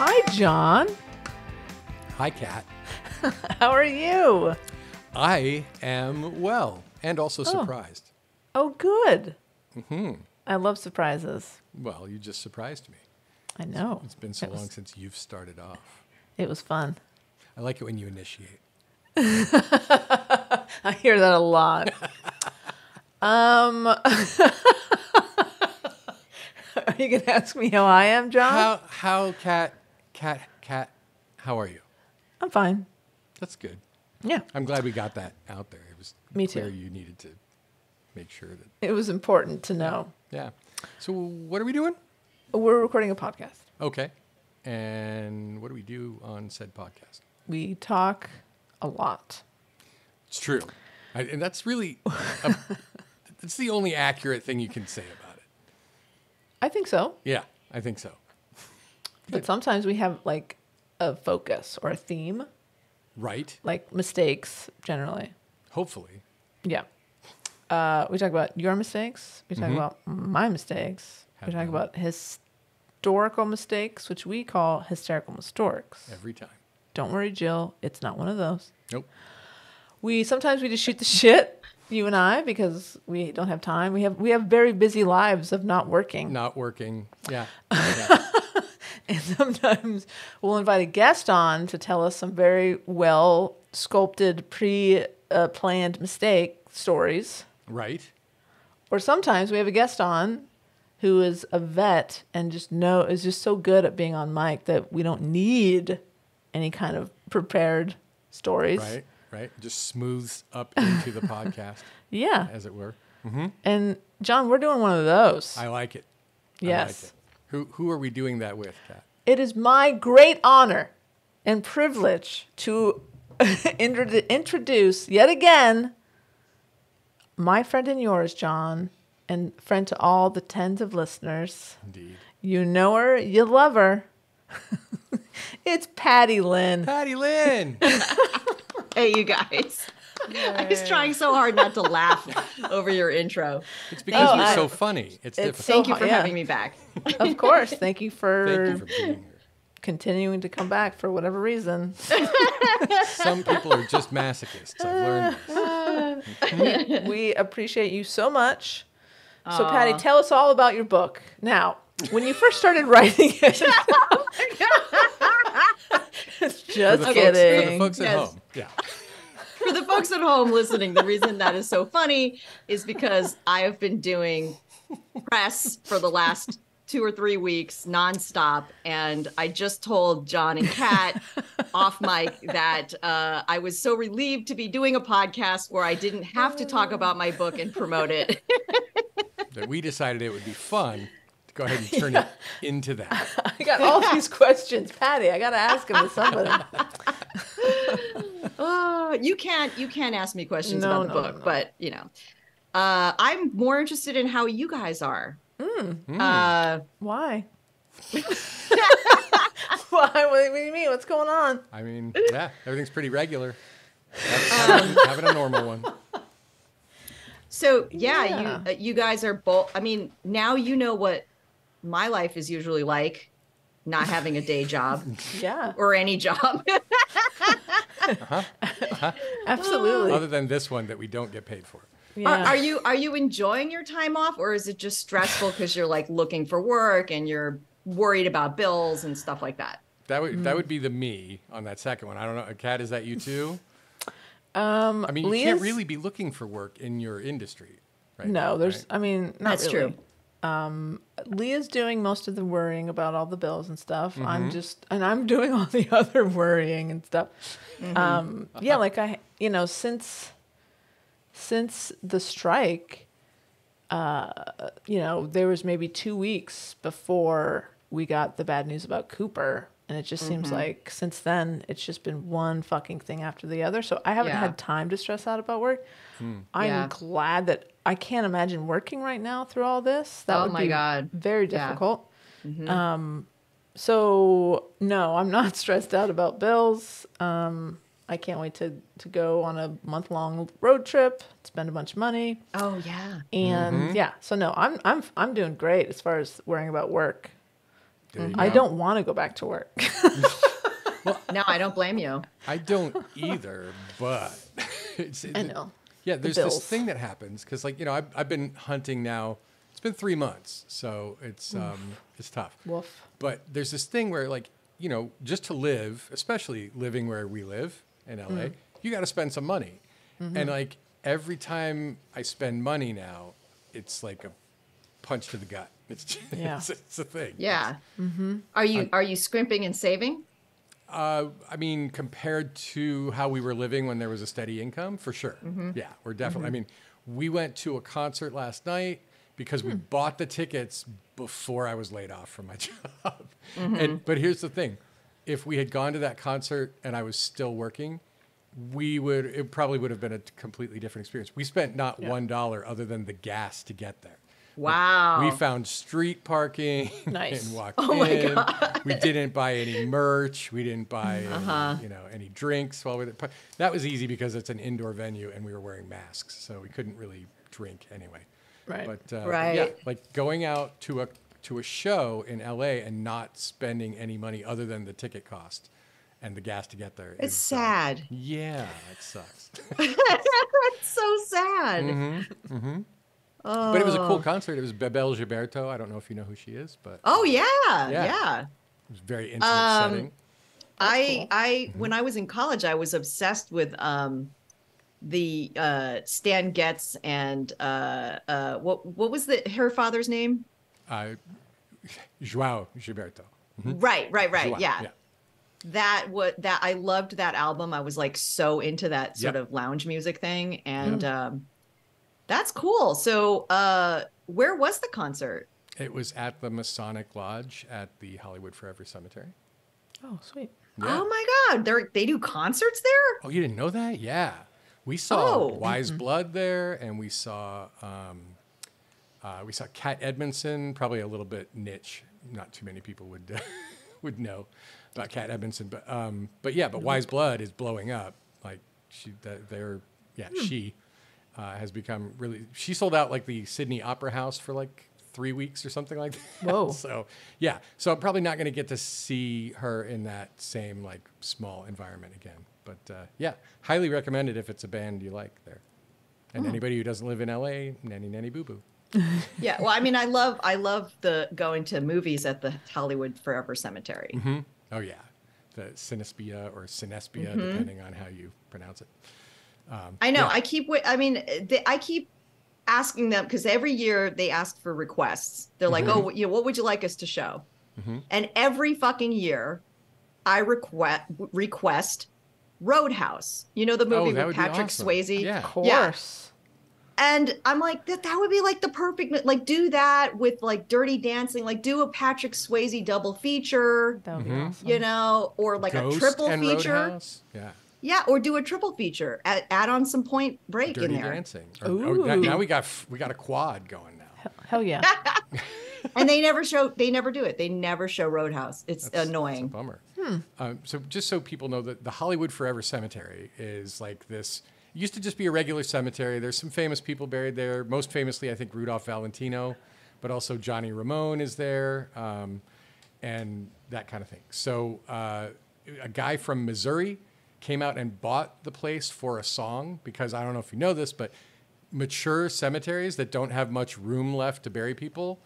Hi, John. Hi, Kat. How are you? I am well and also surprised. Oh, good. I love surprises. Well, you just surprised me. I know. It's been so long since you've started off. It was fun. I like it when you initiate. I hear that a lot. Are you going to ask me how I am, John? How, Kat, how are you? I'm fine. That's good. Yeah, I'm glad we got that out there. It was Me clear too. you needed to make sure that, it was important to know. yeah. So what are we doing? We're recording a podcast. Okay. And what do we do on said podcast? We talk a lot. It's true. And that's really, that's the only accurate thing you can say about it. I think so. Yeah, I think so. But sometimes we have like a focus or a theme, Right? like mistakes generally. Hopefully. Yeah. We talk about your mistakes. We talk about my mistakes. We Have talk them. about historical mistakes, which we call hysterical mistakes. Every time. Don't worry, Jill. It's not one of those. Nope. Sometimes we just shoot the shit, you and I, because we don't have time. We have very busy lives of not working. Not working. Yeah. And sometimes we'll invite a guest on to tell us some very well sculpted, planned mistake stories. Right. Or sometimes we have a guest on who is a vet and is just so good at being on mic that we don't need any kind of prepared stories. Right. Right. Just smooths up into the podcast, Yeah. as it were. And John, we're doing one of those. I like it. Yes. I like it. Who are we doing that with, Kat? It is my great honor and privilege to introduce yet again my friend and yours, John, and friend to all the tens of listeners. Indeed. You know her, you love her. It's Patty Lynn. Patty Lynn. Hey, you guys. I was trying so hard not to laugh over your intro. It's because Oh, you're so funny. It's difficult. Thank you for yeah. having me back. Of course. Thank you for, Thank you for being here. continuing to come back for whatever reason. Some people are just masochists. I've learned this. We appreciate you so much. So, Patty, tell us all about your book. Now, when you first started writing it, just For the kidding. folks at Yes. home. Yeah. For the folks at home listening, the reason that is so funny is because I have been doing press for the last 2 or 3 weeks nonstop. And I just told John and Kat off mic that I was so relieved to be doing a podcast where I didn't have to talk about my book and promote it. That we decided it would be fun to go ahead and turn it into that. I got all these questions. Patty, I got to ask them to somebody. Oh, you can't ask me questions No, about the no, book, no. but I'm more interested in how you guys are. Why? Why? What do you mean? What's going on? I mean, yeah, everything's pretty regular. Having a normal one. So Yeah. you guys are both. I mean, now you know what my life is usually like, not having a day job Yeah, or any job. absolutely. Other than this one that we don't get paid for. Yeah. Are you enjoying your time off, or is it just stressful because you're like looking for work and you're worried about bills and stuff like that? That would be the me on that second one. I don't know. Kat, is that you too? I mean, you Leah's- can't really be looking for work in your industry, right? No, now, there's. right? I mean, not That's really. true. Leah's doing most of the worrying about all the bills and stuff. Mm-hmm. I'm doing all the other worrying and stuff. Yeah, like since the strike, there was maybe 2 weeks before we got the bad news about Cooper. And it just seems like since then, it's just been one fucking thing after the other. So I haven't Yeah. had time to stress out about work. I'm Yeah. glad that I can't imagine working right now through all this. That Oh would my be God. very Yeah. difficult. So no, I'm not stressed out about bills. I can't wait to go on a month-long road trip, spend a bunch of money. Oh yeah. And yeah, so no, I'm doing great as far as worrying about work. There you I go. don't want to go back to work. No, I don't blame you. I don't either, but I know. Yeah, The there's this bills. thing that happens because, like, I've been hunting now. It's been 3 months, so it's tough. Woof. But there's this thing where, like, just to live, especially living where we live in LA, you got to spend some money, and like every time I spend money now, it's like a punch to the gut. It's just, Yeah. it's a thing. Yeah. Are you scrimping and saving? I mean, compared to how we were living when there was a steady income, for sure. Yeah, we're definitely. I mean, we went to a concert last night because we bought the tickets before I was laid off from my job. But here's the thing: if we had gone to that concert and I was still working, it probably would have been a completely different experience. We spent not $1 other than the gas to get there. Wow. We found street parking Nice. and walked Oh my in. God. We didn't buy any merch. We didn't buy any drinks while we were there. That was easy because it's an indoor venue and we were wearing masks, so we couldn't really drink anyway. Right. But Right. yeah, like going out to a show in LA and not spending any money other than the ticket cost and the gas to get there. It's is, sad. yeah, it sucks. It's so sad. But it was a cool concert. It was Bebel Gilberto. I don't know if you know who she is, but Oh yeah, Yeah. yeah. it was a very intimate setting. I when I was in college, I was obsessed with the Stan Getz and what was her father's name? João Gilberto. Right. João, Yeah. That I loved that album. I was like so into that sort Yep. of lounge music thing, and that's cool. So where was the concert? It was at the Masonic Lodge at the Hollywood Forever Cemetery. Oh, sweet. Yeah. Oh my God, they do concerts there? Oh, you didn't know that? Yeah. We saw Oh. Wise Blood there, and we saw Cat Edmondson, probably a little bit niche. Not too many people would would know about Cat Edmondson, but Wise Blood is blowing up. Like she has become really. She sold out like the Sydney Opera House for like 3 weeks or something like that. Whoa. So yeah, so I'm probably not going to get to see her in that same like small environment again. But yeah, highly recommend it if it's a band you like there. And anybody who doesn't live in LA, nanny boo boo. Yeah. Well, I mean, I love the going to movies at the Hollywood Forever Cemetery. Oh yeah, the Cinespia or Cinespia, depending on how you pronounce it. I know. Yeah. I keep asking them because every year they ask for requests. They're like, "Oh, what would you like us to show?" And every fucking year, I request Roadhouse. You know the movie that with would be Patrick awesome. Swayze. Yeah. Of course. And I'm like, that would be like the perfect, like do that with like Dirty Dancing, like do a Patrick Swayze double feature, That would be awesome. you know, or like Ghost a triple and feature. Roadhouse? Yeah. Yeah, or do a triple feature. Add on some Point Break Dirty in there. Dancing. Ooh. Now we got a quad going now. Hell yeah. And they never do it. They never show Roadhouse. It's That's annoying. a bummer. So just so people know that the Hollywood Forever Cemetery is like this. It used to just be a regular cemetery. There's some famous people buried there. Most famously, I think Rudolph Valentino, but also Johnny Ramone is there, and that kind of thing. So a guy from Missouri came out and bought the place for a song because I don't know if you know this, but mature cemeteries that don't have much room left to bury people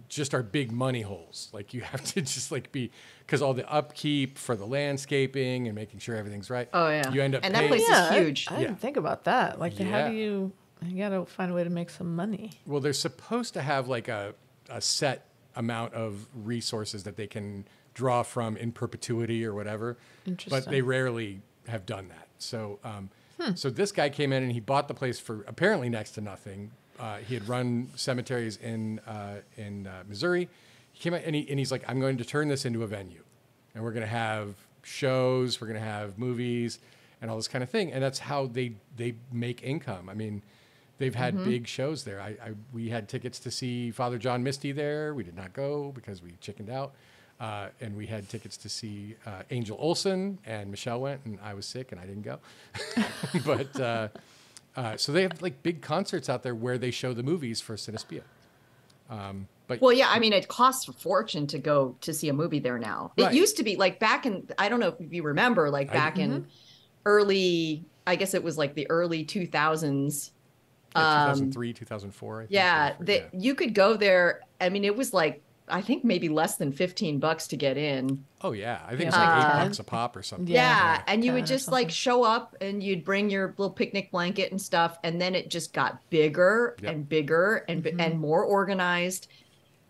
just are big money holes. Like you have to just like because all the upkeep for the landscaping and making sure everything's right. Oh, yeah. You end up And that paying. place is Yeah, huge. I didn't think about that. Like, how Yeah. do you gotta find a way to make some money? Well, they're supposed to have like a set amount of resources that they can draw from in perpetuity or whatever. But Interesting. they rarely have done that. So, so this guy came in and he bought the place for apparently next to nothing. He had run cemeteries in Missouri. He came out and he's like, I'm going to turn this into a venue, and we're going to have shows, we're going to have movies, and all this kind of thing. And that's how they make income. I mean, they've had big shows there. We had tickets to see Father John Misty there. We did not go because we chickened out. And we had tickets to see Angel Olsen, and Michelle went, and I was sick, and I didn't go. But so they have like big concerts out there where they show the movies for Cinespia. But Well, yeah, I mean, it costs a fortune to go to see a movie there now. It Right. used to be like back in, I don't know if you remember, like back in early, I guess it was like the early 2000s. yeah, 2003, 2004, I think. Yeah, whatever, that you could go there. I mean, it was like, I think maybe less than $15 to get in. Oh yeah, I think it's Yeah. like Uh, $8 a pop or something. Yeah, and you 10 would or just like something. show up and you'd bring your little picnic blanket and stuff, and then it just got bigger Yep. and bigger and more organized.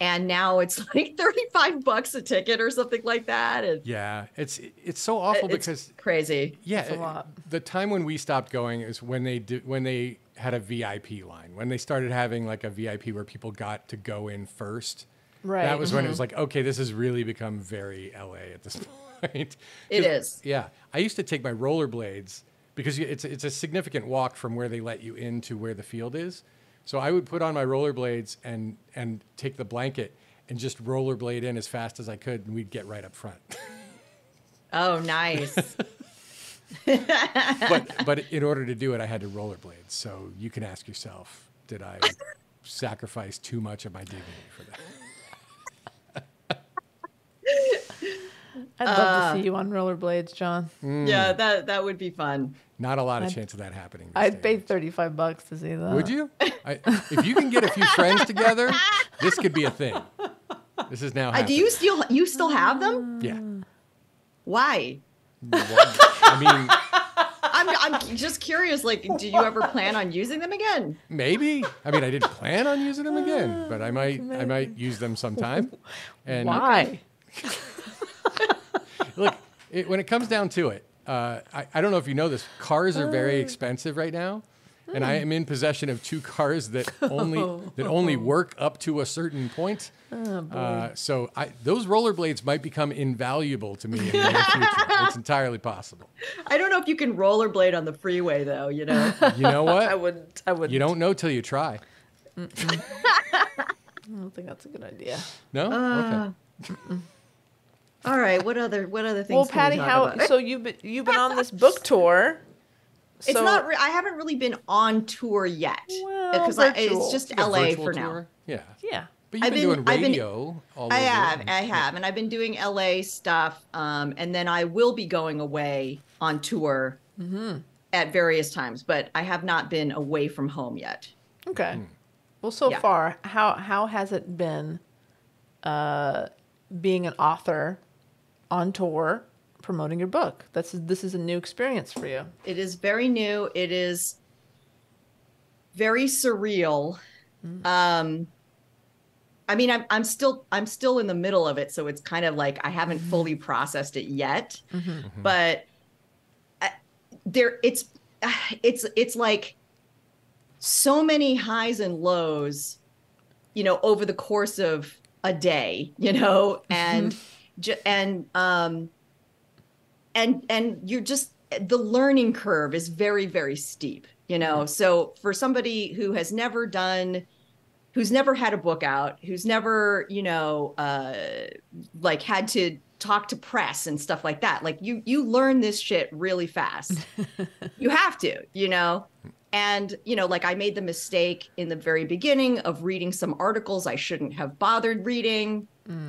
And now it's like $35 a ticket or something like that. And Yeah, it's so awful it's because crazy. yeah, It's a lot. the time when we stopped going is when they had a VIP line. When they started having like a VIP where people got to go in first. Right. That was when it was like, okay, this has really become very LA at this point. It 'Cause, is. Yeah, I used to take my rollerblades because it's a significant walk from where they let you in to where the field is. So I would put on my rollerblades and take the blanket and just rollerblade in as fast as I could, and we'd get right up front. Oh, nice. but in order to do it, I had to rollerblade. So you can ask yourself, did I sacrifice too much of my dignity for that? I'd love to see you on rollerblades, John. Yeah, that would be fun. Not a lot of chance of that happening. these I'd pay days. $35 to see that. Would you? If you can get a few friends together, this could be a thing. This is now happening. Do you still have them? Yeah. Why? I mean, I'm just curious. Like, do you ever plan on using them again? maybe. I mean, I didn't plan on using them again, but I might use them sometime. And Why? look, when it comes down to it, I don't know if you know this, cars are very expensive right now. And I am in possession of 2 cars that only work up to a certain point. So those rollerblades might become invaluable to me in the near future. It's entirely possible. I don't know if you can rollerblade on the freeway though. You know. You know what? I wouldn't. You don't know till you try. I don't think that's a good idea. No? Okay. All right. What other things? Well, can we Patty, talk about? so you've been on this book tour. It's So- not. I haven't really been on tour yet Well, because virtual. it's just Like a LA virtual for now. tour? Yeah. Yeah. But you've I've been been- doing I've been- radio all I over. have, and I've been doing LA stuff, and then I will be going away on tour at various times, but I have not been away from home yet. Okay. Well, so Yeah. far, how has it been being an author on tour promoting your book? This is a new experience for you. It is very new. It is very surreal. I mean, I'm still in the middle of it, so it's kind of like I haven't fully processed it yet. But it's like so many highs and lows, you know, over the course of a day, you know, and you're just, the learning curve is very, very steep, you know. So for somebody who has never done, who's never had a book out, who's never, you know, like had to talk to press and stuff like that, like you learn this shit really fast. You have to, you know. And, you know, like I made the mistake in the very beginning of reading some articles I shouldn't have bothered reading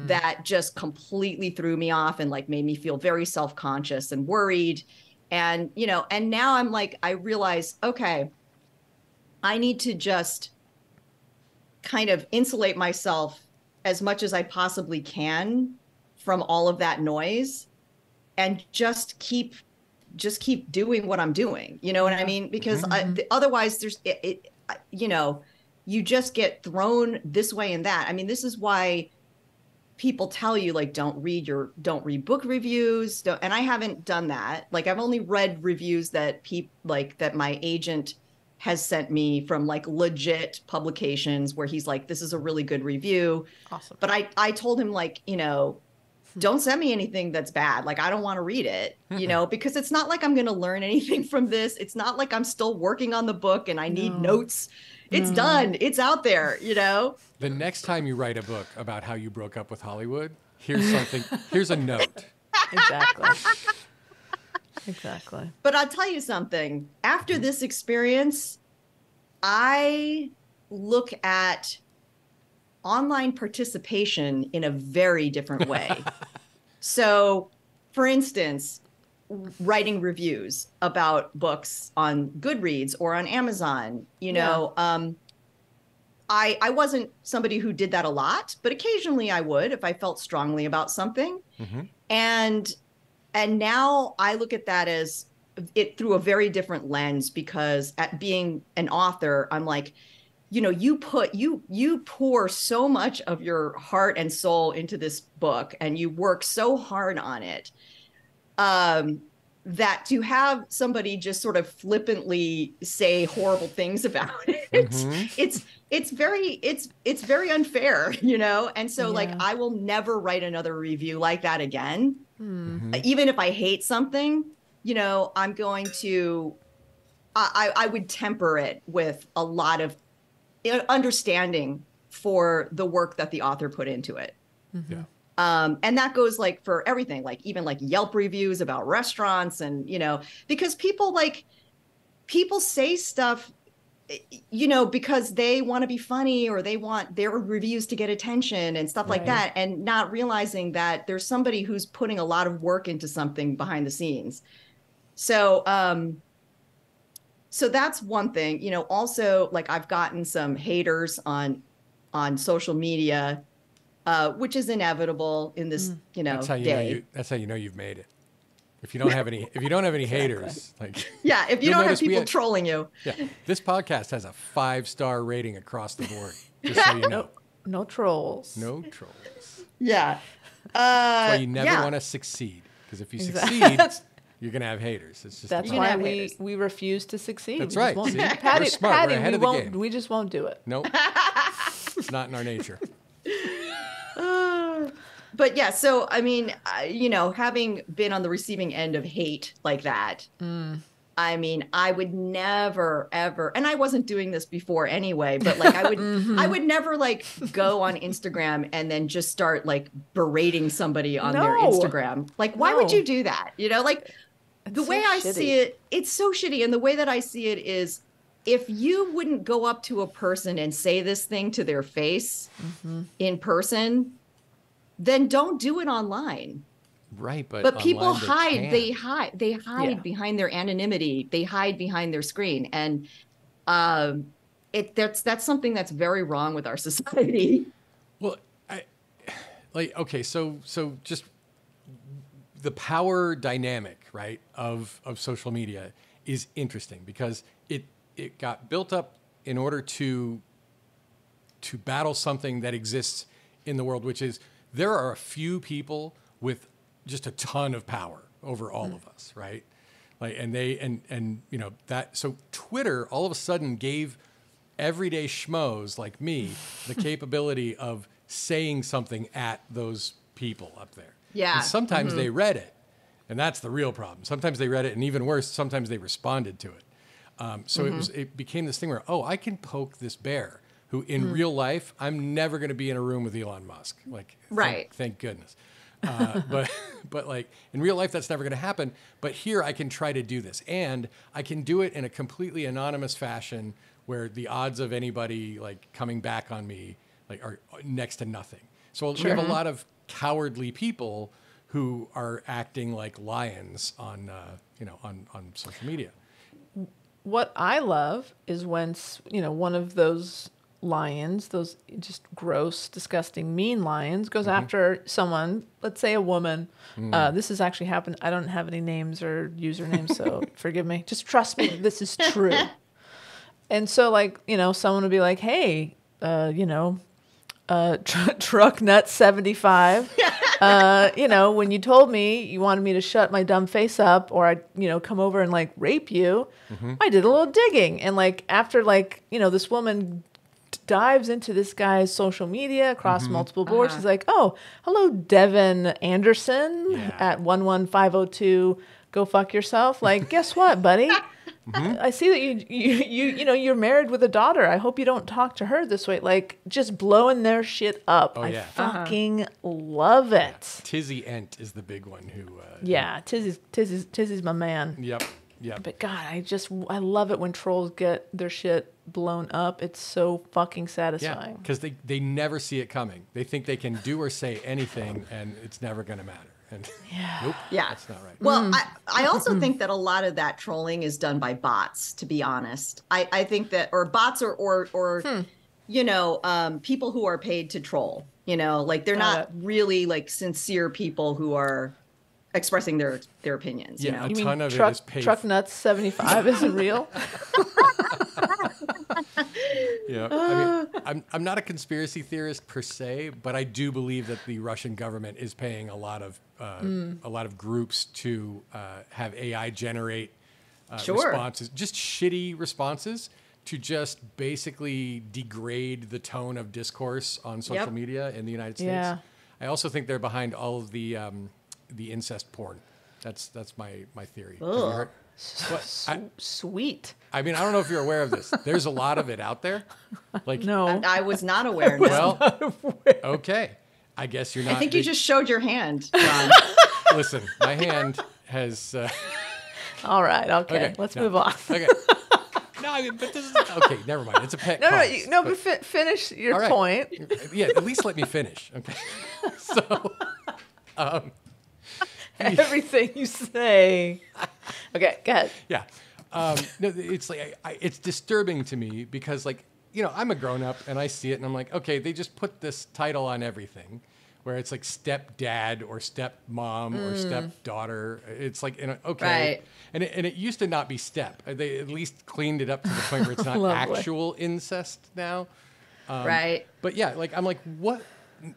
that just completely threw me off and like made me feel very self-conscious and worried. And, you know, and now I'm like, I realize, okay, I need to just kind of insulate myself as much as I possibly can from all of that noise and just keep doing what I'm doing. You know what I mean? Because otherwise there's, you know, you just get thrown this way and that. I mean, this is why people tell you like, don't read book reviews. And I haven't done that. Like I've only read reviews that that my agent has sent me from like legit publications where he's like, this is a really good review. Awesome. But I told him like, you know, don't send me anything that's bad. Like, I don't want to read it, you know, because it's not like I'm going to learn anything from this. It's not like I'm still working on the book and I need notes. It's done. It's out there, you know? The next time you write a book about how you broke up with Hollywood, here's a note. Exactly. Exactly. But I'll tell you something. After this experience, I look at online participation in a very different way. So, for instance, writing reviews about books on Goodreads or on Amazon, I wasn't somebody who did that a lot, but occasionally I would if I felt strongly about something. And now I look at that as it through a very different lens, because at being an author, I'm like, you pour so much of your heart and soul into this book, and you work so hard on it, that to have somebody just sort of flippantly say horrible things about it, it's very unfair, And so like, I will never write another review like that again. Even if I hate something, I'm going to, I would temper it with a lot of understanding for the work that the author put into it. And that goes like for everything, like even like Yelp reviews about restaurants, and, because people say stuff, because they want to be funny, or they want their reviews to get attention and stuff like that, and not realizing that there's somebody who's putting a lot of work into something behind the scenes. So, so that's one thing, also like I've gotten some haters on social media, which is inevitable in this, that's how you day. That's how you know you've made it. If you don't have any haters, like if you don't have people trolling you. This podcast has a 5-star rating across the board. Just so you know. No trolls. No trolls. Yeah. That's why you never want to succeed, because if you succeed, you're gonna have haters. It's just that's why we refuse to succeed. That's right. See? Patty, we're smart. We're ahead of the game. We just won't do it. Nope. It's not in our nature. But yeah, so I mean, having been on the receiving end of hate like that, I mean, I would never, ever, and I wasn't doing this before anyway, but like I would never like go on Instagram and then just start like berating somebody on their Instagram. Like, why would you do that? Like the way I see it, it's so shitty. And the way that I see it is, if you wouldn't go up to a person and say this thing to their face in person, then don't do it online. Right, but people hide. They hide behind their anonymity. They hide behind their screen, and that's something that's very wrong with our society. Well, so just the power dynamic, right, of social media is interesting, because it got built up in order to battle something that exists in the world, which is there are a few people with just a ton of power over all of us, right? Like, and that, so Twitter all of a sudden gave everyday schmoes like me the capability of saying something at those people up there. Yeah. And sometimes they read it, and that's the real problem. Sometimes they read it, and even worse, sometimes they responded to it. So it became this thing where, I can poke this bear who in real life, I'm never going to be in a room with Elon Musk. Like, thank goodness. But like in real life, that's never going to happen. But here I can try to do this, and I can do it in a completely anonymous fashion where the odds of anybody like coming back on me like are next to nothing. So we have a lot of cowardly people who are acting like lions on social media. What I love is when, one of those lions, those just gross, disgusting, mean lions, goes after someone, let's say a woman. This has actually happened. I don't have any names or usernames, so forgive me. Just trust me, this is true. And so, like, someone would be like, hey, truck nut 75, when you told me you wanted me to shut my dumb face up, or I'd, come over and like rape you, I did a little digging. And like, after like, this woman dives into this guy's social media across multiple boards. She's like, oh, hello, Devin Anderson at 11502. Go fuck yourself. Like, guess what, buddy? I see that you're married with a daughter. I hope you don't talk to her this way. Like, just blowing their shit up. I fucking love it. Tizzy Ent is the big one who. Tizzy's my man. Yep. Yeah. But God, I love it when trolls get their shit blown up. It's so fucking Yeah, satisfying. because they never see it coming. They think they can do or say anything, and it's never going to matter. And nope, Yeah. that's not right. Well, I also think that a lot of that trolling is done by bots, to be honest. I think that, or bots or you know, people who are paid to troll, you know, like they're not really like sincere people who are expressing their opinions, you Yeah, know? a You ton mean of it is paid. Truck Nuts 75 isn't real? Yeah, I mean, I'm not a conspiracy theorist per se, but I do believe that the Russian government is paying a lot of groups to have AI generate Sure. responses, just shitty responses, to just basically degrade the tone of discourse on social Yep. media in the United States. Yeah. I also think they're behind all of the incest porn. That's my theory. Have you Ugh. heard? What? Sweet. I mean, I don't know if you're aware of this. There's a lot of it out there. Like, No. I was not aware. No. well, okay. I guess you're not. I think you just showed your hand, John. Listen. My hand has. All right. Okay. Okay, Let's no. move on. Okay. No, I mean, but this is okay. Never mind. It's a pet. No, cause, but finish your all right. point. Yeah, at least let me finish. Okay. So, Everything you say. Okay, go ahead. yeah. No, it's like it's disturbing to me because, like, you know, I'm a grown up and I see it and I'm like, okay, they just put this title on everything, where it's like stepdad or stepmom or stepdaughter. It's like, okay, Right. and it used to not be step. They at least cleaned it up to the point where it's not Lovely. actual incest now. Right. But yeah, like I'm like, what?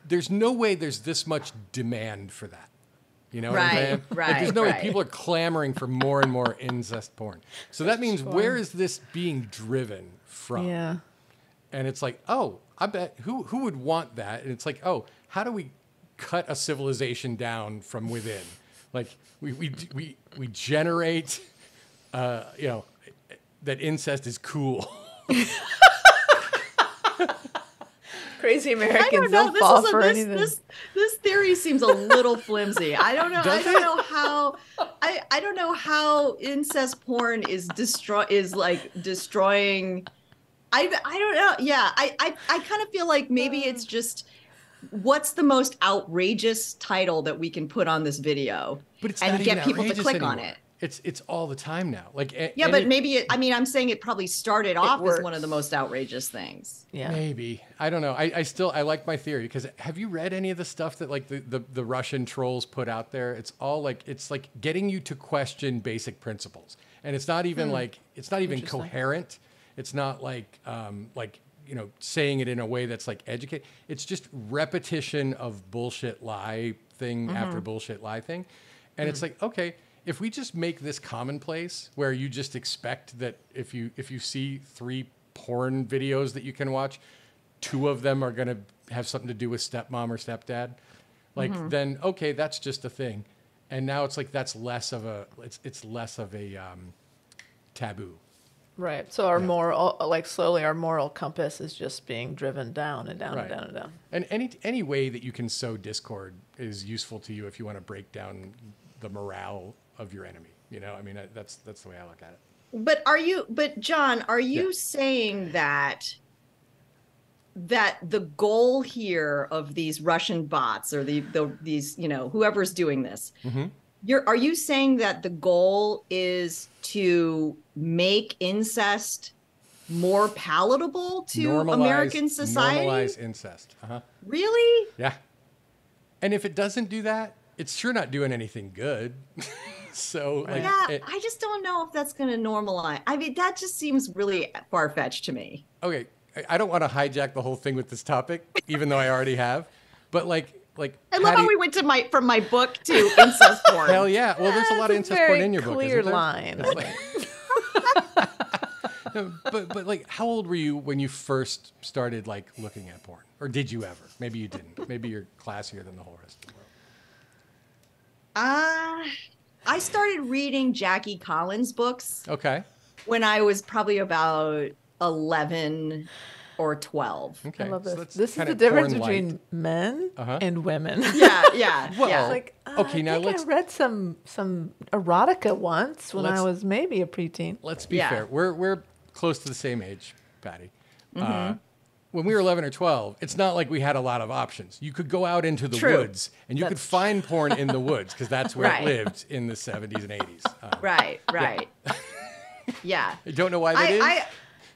There's no way there's this much demand for that. You know what I'm Right, saying? Like, right, there's no way right. people are clamoring for more and more incest porn. So that means where is this being driven from? Yeah. And it's like, oh, I bet who would want that? And it's like, oh, how do we cut a civilization down from within? Like we generate, you know, that incest is cool. Crazy I Americans don't know. don't fall for this, anything. this theory seems a little flimsy. I don't know. Does I don't know how. I don't know how incest porn is destroying. I don't know. Yeah. I kind of feel like maybe it's just what's the most outrageous title that we can put on this video But it's and not get even people to outrageous click on anymore. it. It's all the time now. Like Yeah, but maybe I mean, I'm saying it probably started off as one works. of the most outrageous things. Yeah. maybe I don't know. I still like my theory because have you read any of the stuff that like the Russian trolls put out there? It's all like it's like getting you to question basic principles, and it's not even like it's not even Interesting. coherent. It's not like you know, saying it in a way that's like educate. It's just repetition of bullshit lie thing after bullshit lie thing, and it's like, okay, if we just make this commonplace where you just expect that if you see 3 porn videos that you can watch, 2 of them are going to have something to do with stepmom or stepdad, like then okay, that's just a thing, and now it's like that's less of a it's less of a taboo. Right. So our moral, like slowly, our moral compass is just being driven down and down Right. and down and down. And any way that you can sow discord is useful to you if you want to break down the morale of your enemy. You know, I mean, that's the way I look at it. But John, are you Yeah. saying that the goal here of these Russian bots or these, you know, whoever's doing this, are you saying that the goal is to make incest more palatable to American society? Normalize incest. Really? Yeah. And if it doesn't do that, it's sure not doing anything good. So like, Yeah, I just don't know if that's going to normalize. I mean, that just seems really far-fetched to me. okay, I don't want to hijack the whole thing with this topic, even though I already have. But like I love how we went to from my book to incest porn. hell yeah. Well, there's a lot of That's incest porn very in your book, clear isn't there? line. It's like- No, but like, how old were you when you first started like looking at porn, or did you ever? Maybe you didn't. Maybe you're classier than the whole rest of the world. I started reading Jackie Collins books Okay. when I was probably about 11 or 12. Okay. I love So this. that's This is kinda the difference porn light. between men and women. Yeah, yeah, Well, yeah. Like, Okay, now I think I read some erotica once when I Let's- was maybe a preteen. let's be Yeah. fair. We're close to the same age, Patty. Mm-hmm. When we were 11 or 12, it's not like we had a lot of options. You could go out into the True. woods and you could find porn in the woods because that's where Right. it lived in the 70s and 80s. Right. Yeah. I don't know why that is.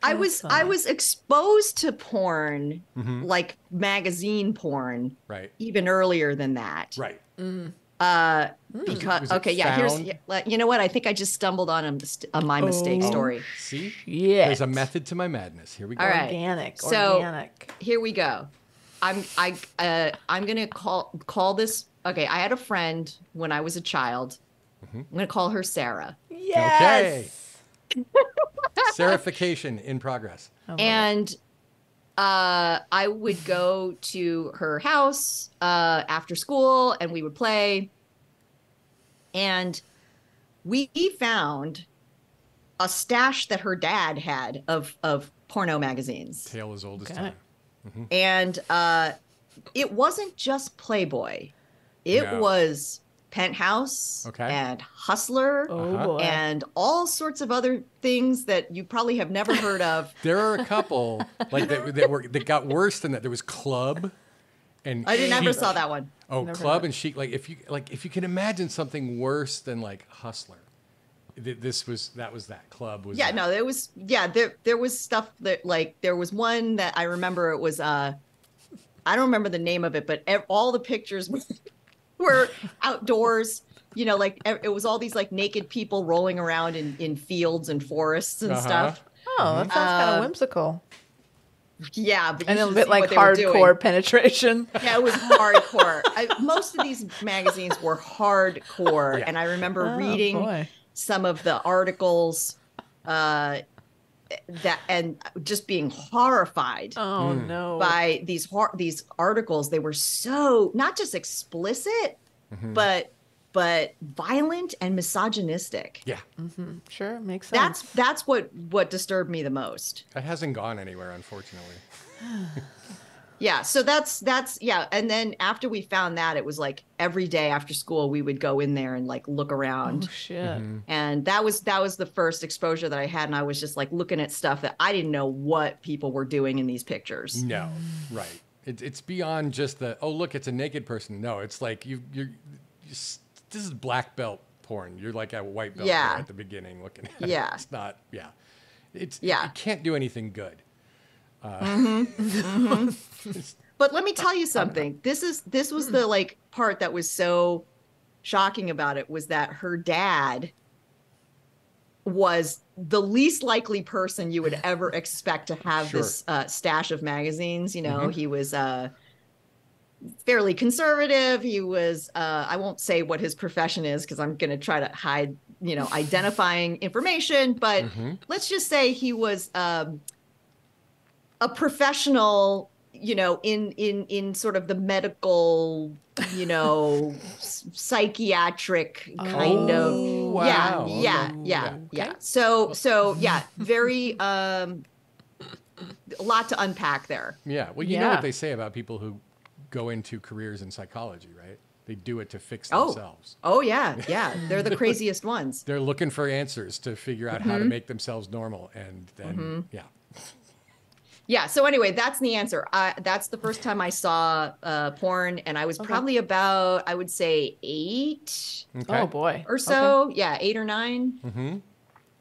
I was exposed to porn, Mm-hmm. like magazine porn, Right. even earlier than that. Right. Because Was it okay, found? you know what? I think I just stumbled on a my mistake Oh. story. See? Yes. There's a method to my madness. Here we go. All right. Organic. Here we go. I'm gonna call this. Okay, I had a friend when I was a child. Mm-hmm. I'm gonna call her Sarah. Yes. Serification in progress. And I would go to her house after school and we would play. And we found a stash that her dad had of porno magazines. Tale as old as Okay. time. And it wasn't just Playboy, it No. was Penthouse Okay. and Hustler. Oh Uh-huh. boy. And all sorts of other things that you probably have never heard of. There are a couple like that got worse than that. There was Club and I never Chic. saw that one. Oh, Never Club heard. and Chic. Like if you can imagine something worse than like Hustler, that was that. Club was Yeah, that. no, there was stuff that like there was one that I remember. It was I don't remember the name of it, but all the pictures were outdoors. You know, like it was all these like naked people rolling around in fields and forests and Uh-huh. stuff. Oh, that sounds kind of whimsical. Yeah, but you And a should bit see like what they were doing. hardcore penetration. Yeah, it was hardcore. Most of these magazines were hardcore, Yeah. and I remember Oh, reading boy. some of the articles that and just being horrified Oh no. by these articles. They were so not just explicit, but violent and misogynistic. Yeah, Sure, makes sense. That's what disturbed me the most. that hasn't gone anywhere, unfortunately. Yeah, so that's yeah. And then after we found that, it was like every day after school we would go in there and like look around. Oh shit. And that was the first exposure that I had, and I was just like looking at stuff that I didn't know what people were doing in these pictures. No, right. It's beyond just the look, it's a naked person. No, it's like you're this is black belt porn. You're like a white belt Yeah. there at the beginning looking at it. Yeah. It's not. Yeah, Yeah. You can't do anything good. But let me tell you something. This was the like part that was so shocking about it was that her dad was the least likely person you would ever expect to have Sure. this stash of magazines. You know, he was fairly conservative. He was I won't say what his profession is because I'm going to try to hide, you know, identifying information, but let's just say he was a professional, you know, in sort of the medical, you know, psychiatric kind of. wow. Yeah. So yeah, very a lot to unpack there. Yeah. Well, you know Yeah. what they say about people who go into careers in psychology, right? They do it to fix Oh. themselves. Oh yeah. They're the craziest ones. They're looking for answers to figure out how to make themselves normal, and then Yeah. So anyway, that's the answer. That's the first time I saw porn, and I was probably about, I would say 8 Okay. Oh boy. or so. Yeah, 8 or 9.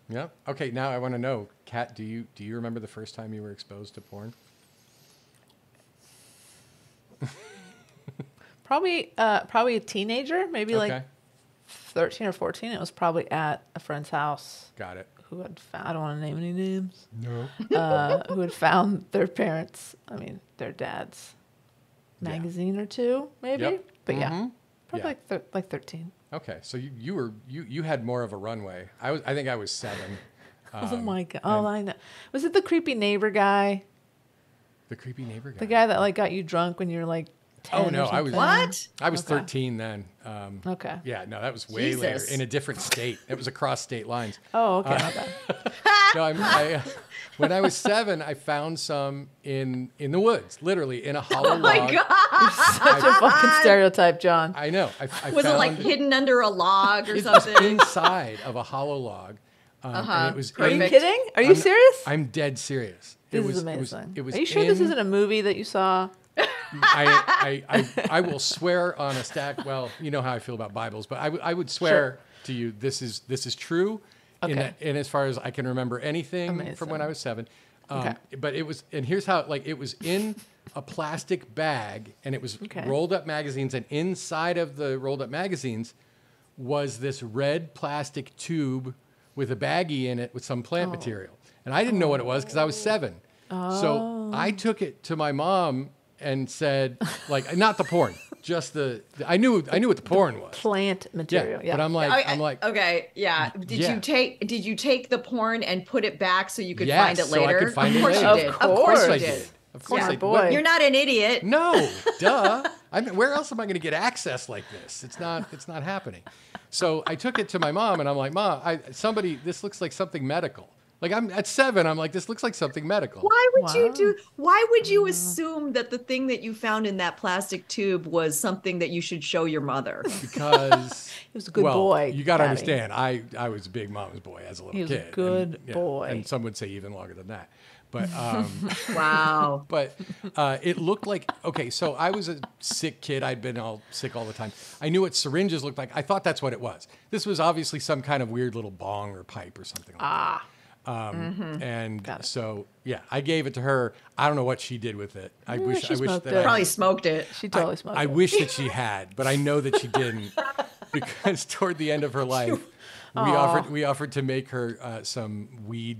Yeah. Okay. Now I want to know, Kat, do you remember the first time you were exposed to porn? Probably a teenager, maybe Okay. like 13 or 14. It was probably at a friend's house Got it. who had found, I don't want to name any names, No. who had found their parents, I mean, their dad's magazine or two, maybe. Yep. But yeah, probably Yeah. like 13. Okay. So you had more of a runway. I think I was 7. Oh my God. Oh, I know. Was it the creepy neighbor guy? The creepy neighbor guy. The guy that like got you drunk when you're like Oh, 10 no, or I was- something? What? I was Okay. 13 then. Okay. Yeah, no, that was way later Jesus. in a different state. It was across state lines. Oh, okay. My bad. No, when I was 7, I found some in the woods, literally in a hollow Oh my log. God. Such a fucking stereotype, John. I know. I Was it found, like hidden under a log or it was something? inside of a hollow log. And it was Are you in- Perfect. kidding? Are you serious? I'm dead serious. This it was, is amazing. It was Are you sure this in- isn't a movie that you saw? I will swear on a stack. Well, you know how I feel about Bibles, but I would swear to you this is true. Okay. And as far as I can remember anything Amazing. from when I was 7. Okay. But it was, and here's how, like, it was in a plastic bag, and it was Okay. rolled up magazines, and inside of the rolled up magazines was this red plastic tube with a baggie in it with some plant material. And I didn't know what it was because I was 7. So I took it to my mom and said, like, not the porn, just I knew what the porn was. Plant material. Yeah. But I'm like, okay, yeah. Yeah. Did you take the porn and put it back so you could Yes, find it so I later? could find of it course later. you Of did. Of course. course I you did. did. Of course Yeah. I did. Boy. You're not an idiot. No, duh. Where else am I going to get access like this? It's not happening. So I took it to my mom, and I'm like, Mom, this looks like something medical. Like, I'm at 7. I'm like, this looks like something medical. Why would Wow. why would you assume that the thing that you found in that plastic tube was something that you should show your mother? Because He was a good well, boy, You got to Patty. understand, I was a big mama's boy as a little He was a kid. good and, boy. and some would say even longer than that. But Wow. but it looked like, okay, so I was a sick kid. I'd been all sick all the time. I knew what syringes looked like. I thought that's what it was. This was obviously some kind of weird little bong or pipe or something like that. And Got it. so, yeah, I gave it to her. I don't know what she did with it. I wish she smoked that it. Probably smoked it. She totally smoked I it. wish that she had, but I know that she didn't because toward the end of her life, we offered to make her some weed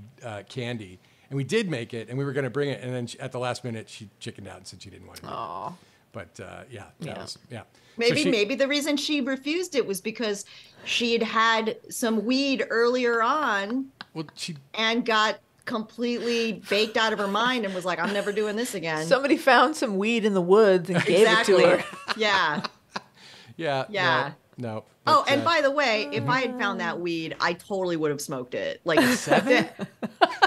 candy, and we did make it, and we were going to bring it, and then at the last minute, she chickened out and said she didn't want to. Aw. But yeah, Yeah. yeah. Maybe So maybe the reason she refused it was because she had some weed earlier on Well, she and got completely baked out of her mind and was like, I'm never doing this again. Somebody found some weed in the woods and gave exactly. it to her. Yeah. yeah. Yeah. No. Oh, but, and by the way, if I had found that weed, I totally would have smoked it. Like 7?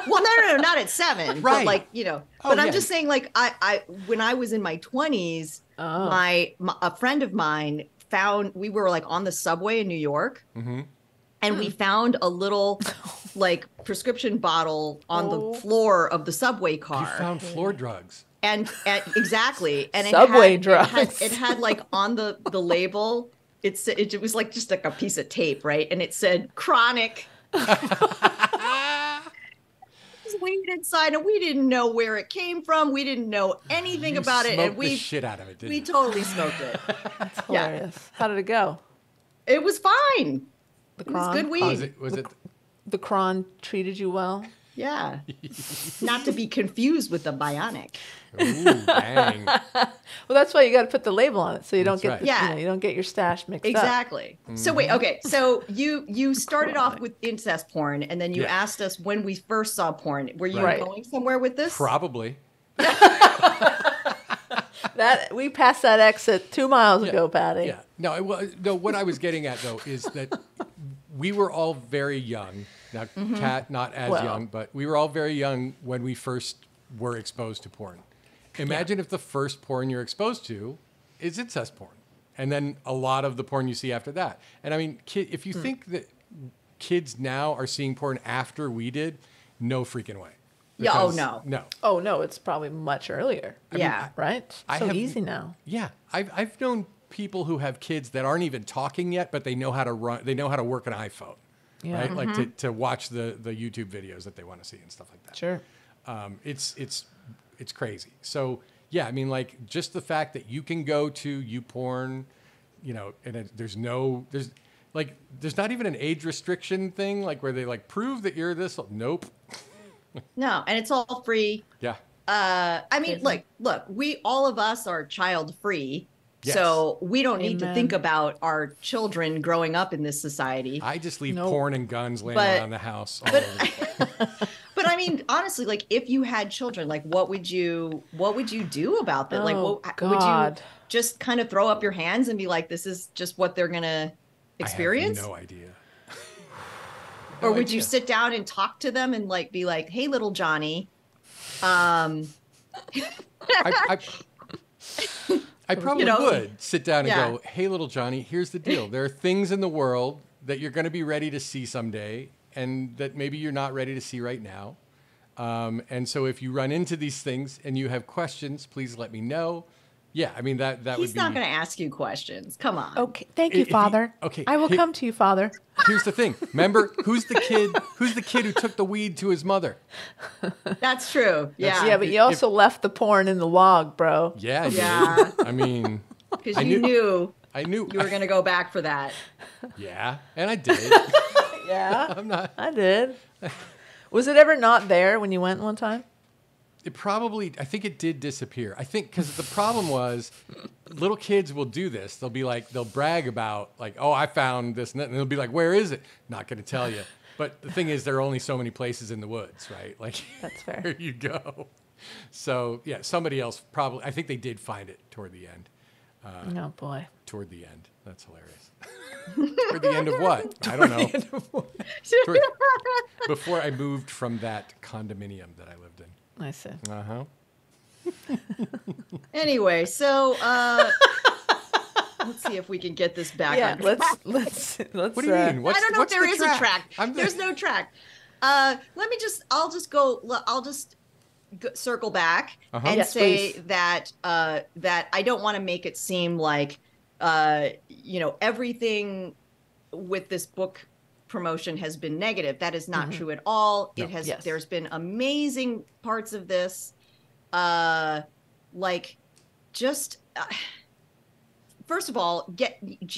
Well, no, not at 7. But Right. like, Oh, but I'm yeah. just saying, like, I when I was in my 20s, a friend of mine we were like on the subway in New York, and we found a little like prescription bottle on the floor of the subway car. You found floor drugs. And exactly, and Subway it drugs. had like on the label, it was like just like a piece of tape, right? And it said chronic. It was weed inside, and we didn't know where it came from. We didn't know anything You about it, smoked and the shit out of it, didn't we you? totally smoked it. Yeah, Hilarious. How did it go? it was fine. The It was Kron? good weed. Was it? The Kron treated you well? Yeah, not to be confused with the bionic. Ooh, bang. Well, that's why you got to put the label on it so you don't That's get right. the, Yeah. you don't get your stash mixed up. Exactly. So wait, okay. So you started off with incest porn, and then you Yeah. asked us when we first saw porn. Were you Right. going somewhere with this? Probably. That we passed that exit 2 miles ago, Patty. Yeah. No, what I was getting at, though, is that we were all very young. Now, Kat, not as Well. young, but we were all very young when we first were exposed to porn. Imagine if the first porn you're exposed to is incest porn. And then a lot of the porn you see after that. And I mean, if you think that kids now are seeing porn after we did, no freaking way. Yeah, oh, Because- no. No. Oh no, it's probably much earlier. Yeah. Right? I So have- easy now. Yeah, I've known people who have kids that aren't even talking yet, but they know how to run. They know how to work an iPhone, Yeah. right? Like to watch the YouTube videos that they want to see and stuff like that. Sure. It's crazy. So yeah, I mean, like just the fact that you can go to YouPorn, and there's not even an age restriction thing, like where they like prove that you're this. Nope. No, and it's all free. Yeah. I mean, look, we all of us are child free. Yes. So we don't need to Amen. think about our children growing up in this society. I just leave Nope. porn and guns laying But- around the house. All over the place. But I mean, honestly, like if you had children, like what would you do about that? Like Oh, would you God. just kind of throw up your hands and be like, this is just what they're gonna experience? I have no idea. Or would you idea. sit down and talk to them and like be like, hey, little Johnny, um, I probably You know, would sit down and yeah. go, hey, little Johnny, here's the deal. There are things in the world that you're going to be ready to see someday and that maybe you're not ready to see right now. And so if you run into these things and you have questions, please let me know. Yeah, I mean, that would be... he's not going to ask you questions. Come on. Okay. Thank you, If you- Father. okay, I will here- come to you, Father. Here's the thing. Remember, who's the kid who took the weed to his mother? That's true. Yeah. Yeah, but you also left the porn in the log, bro. Yeah, I did. Yeah. I mean, Because I you knew- knew I knew. you were going to go back for that. Yeah, and I did. Yeah, I'm not... I did. Was it ever not there when you went one time? It probably, I think it did disappear. I think because the problem was little kids will do this. They'll be like, they'll brag about like, oh, I found this, and that, and they'll be like, where is it? Not going to tell you. But the thing is, there are only so many places in the woods, right? Like, That's fair. there you go. So yeah, somebody else probably, I think they did find it toward the end. Oh boy. Toward the end. That's hilarious. Toward the end of what? I don't know. Toward- before I moved from that condominium that I lived in. I see. Uh-huh. Anyway, so let's see if we can get this back Yeah, on. let's. What do you mean? What's, I don't know if what's there the is a track. I'm the- There's no track. I'll just circle back and Yes, say please. that that I don't want to make it seem like everything with this book promotion has been negative. That is not true at all. No. It has. Yes. There's been amazing parts of this, first of all,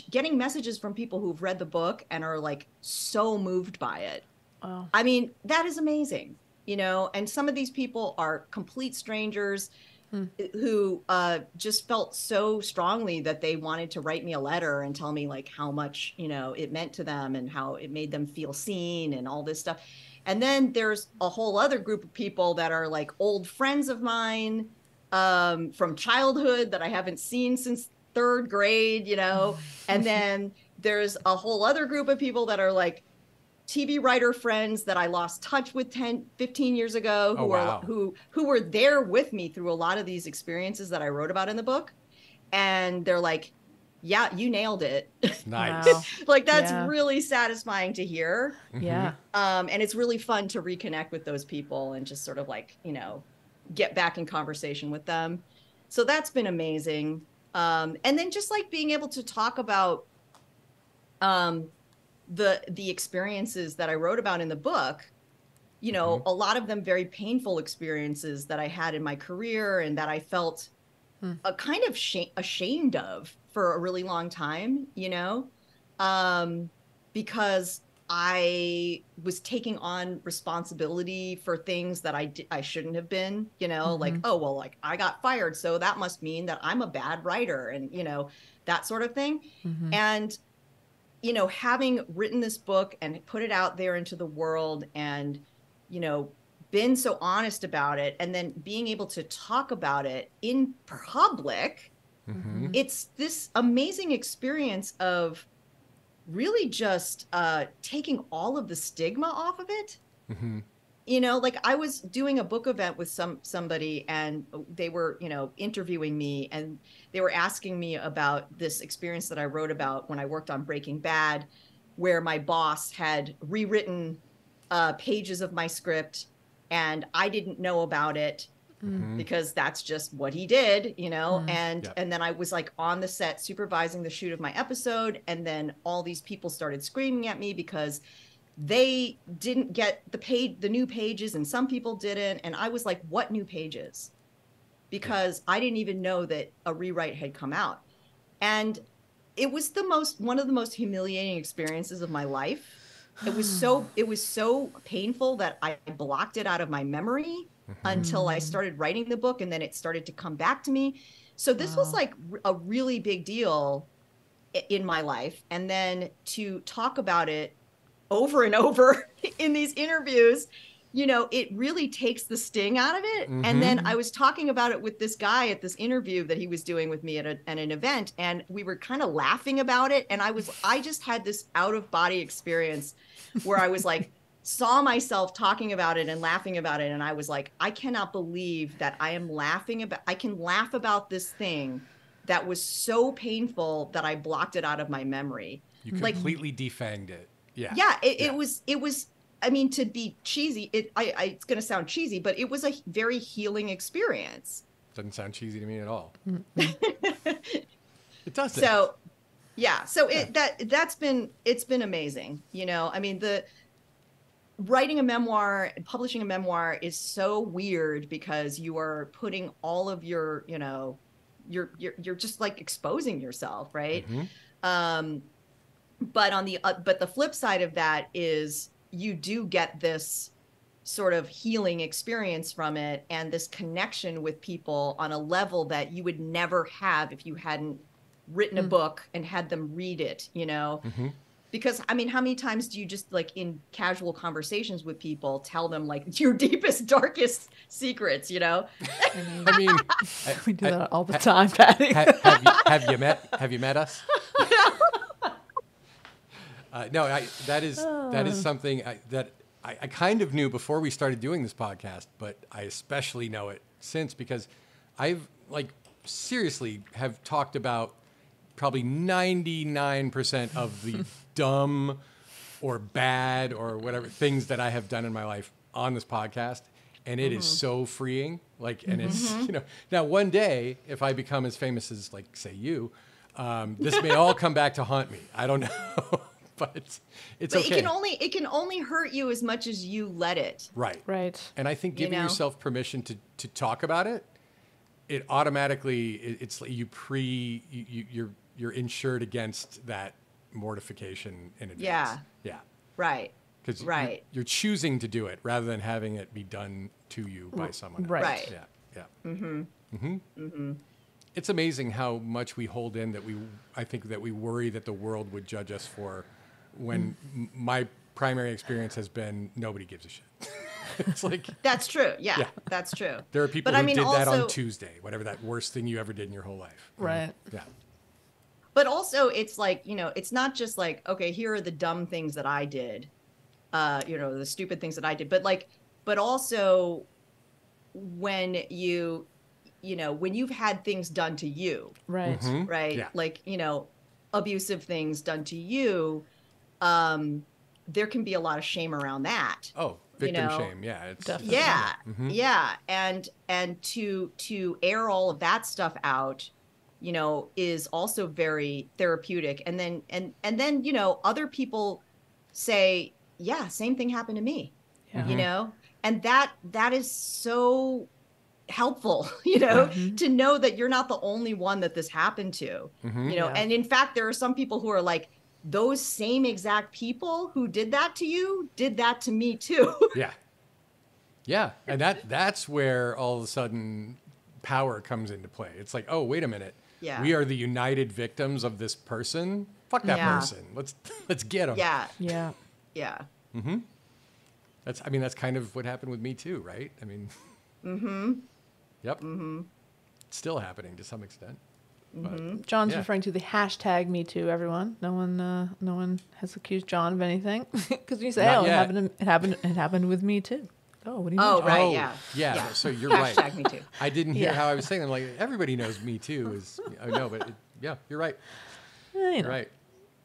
getting messages from people who've read the book and are like so moved by it. Wow. I mean, that is amazing, and some of these people are complete strangers who just felt so strongly that they wanted to write me a letter and tell me like how much, it meant to them and how it made them feel seen and all this stuff. And then there's a whole other group of people that are like old friends of mine from childhood that I haven't seen since third grade, and then there's a whole other group of people that are like TV writer friends that I lost touch with 10, 15 years ago Oh, wow. who were there with me through a lot of these experiences that I wrote about in the book. And they're like, yeah, you nailed it. Nice. Wow. Like, that's Yeah. really satisfying to hear. Yeah. And it's really fun to reconnect with those people and just sort of like, get back in conversation with them. So that's been amazing. And then just like being able to talk about the experiences that I wrote about in the book, a lot of them very painful experiences that I had in my career and that I felt a kind of ashamed of for a really long time, because I was taking on responsibility for things that I shouldn't have been, like, oh, well, like I got fired, so that must mean that I'm a bad writer and, that sort of thing. And, having written this book and put it out there into the world and, been so honest about it and then being able to talk about it in public, it's this amazing experience of really just taking all of the stigma off of it. Like I was doing a book event with somebody and they were, interviewing me and they were asking me about this experience that I wrote about when I worked on Breaking Bad, where my boss had rewritten pages of my script and I didn't know about it because that's just what he did, and Yep. and then I was like on the set supervising the shoot of my episode, and then all these people started screaming at me because they didn't get the new pages and some people didn't, and I was like, what new pages? Because I didn't even know that a rewrite had come out. And it was one of the most humiliating experiences of my life. It was so painful that I blocked it out of my memory until I started writing the book, and then it started to come back to me. So this was like a really big deal in my life. And then to talk about it over and over in these interviews it really takes the sting out of it. And then I was talking about it with this guy at this interview that he was doing with me at an event, and we were kind of laughing about it. And I just had this out of body experience where I was like, saw myself talking about it and laughing about it. And I was like, I cannot believe that I can laugh about this thing that was so painful that I blocked it out of my memory. You completely defanged it. Yeah. Yeah. It was, I mean, to be cheesy, it's going to sound cheesy, but it was a very healing experience. Doesn't sound cheesy to me at all. It doesn't. So, yeah. So it's been amazing. I mean, writing a memoir, publishing a memoir is so weird because you are putting all of your, you're just like exposing yourself, right? But but the flip side of that is you do get this sort of healing experience from it and this connection with people on a level that you would never have if you hadn't written a book and had them read it, Because, I mean, how many times do you just, like, in casual conversations with people, tell them, like, your deepest, darkest secrets, I mean, We do that all the time, Patty. have you met us? No, that is something that I kind of knew before we started doing this podcast, but I especially know it since because I've, like, seriously have talked about probably 99% of the dumb or bad or whatever things that I have done in my life on this podcast. And it is so freeing. Like, and it's, now one day, if I become as famous as, like, say you, this may all come back to haunt me. I don't know, but it's okay. It can only hurt you as much as you let it. Right. Right. And I think giving yourself permission to talk about it, it automatically, it's like you're insured against that mortification in advance. Yeah. Yeah. Right. Because right. you're choosing to do it rather than having it be done to you by someone else. Right. Yeah. Yeah. It's amazing how much we hold in that I think that we worry that the world would judge us for when my primary experience has been nobody gives a shit. It's like that's true. Yeah, that's true. There are people who did that on Tuesday, whatever that worst thing you ever did in your whole life. Right. Yeah. But also it's like, it's not just like, okay, here are the dumb things that I did, the stupid things that I did, but also when when you've had things done to you, right. Right. Yeah. Like, abusive things done to you, there can be a lot of shame around that. Oh, victim shame. Yeah. It's definitely. Yeah. Yeah. And to air all of that stuff out, is also very therapeutic. And then, other people say, yeah, same thing happened to me, and that is so helpful, to know that you're not the only one that this happened to, and in fact, there are some people who are like, those same exact people who did that to you did that to me too. Yeah. Yeah. And that's where all of a sudden power comes into play. It's like, oh, wait a minute. Yeah. We are the united victims of this person. Fuck that person. Let's get them. Yeah. Yeah. Yeah. That's kind of what happened with Me Too, right? I mean, Yep. It's still happening to some extent. But, John's referring to the hashtag Me Too. Everyone, no one has accused John of anything because you say, Not "Oh, yet. it happened with me too." Oh, what do you mean? Oh, right. Oh, Yeah. yeah. So you're right. Hashtag Me Too. I didn't hear Yeah. how I was saying. I'm like, everybody knows Me Too is. I know, but you're right. Right.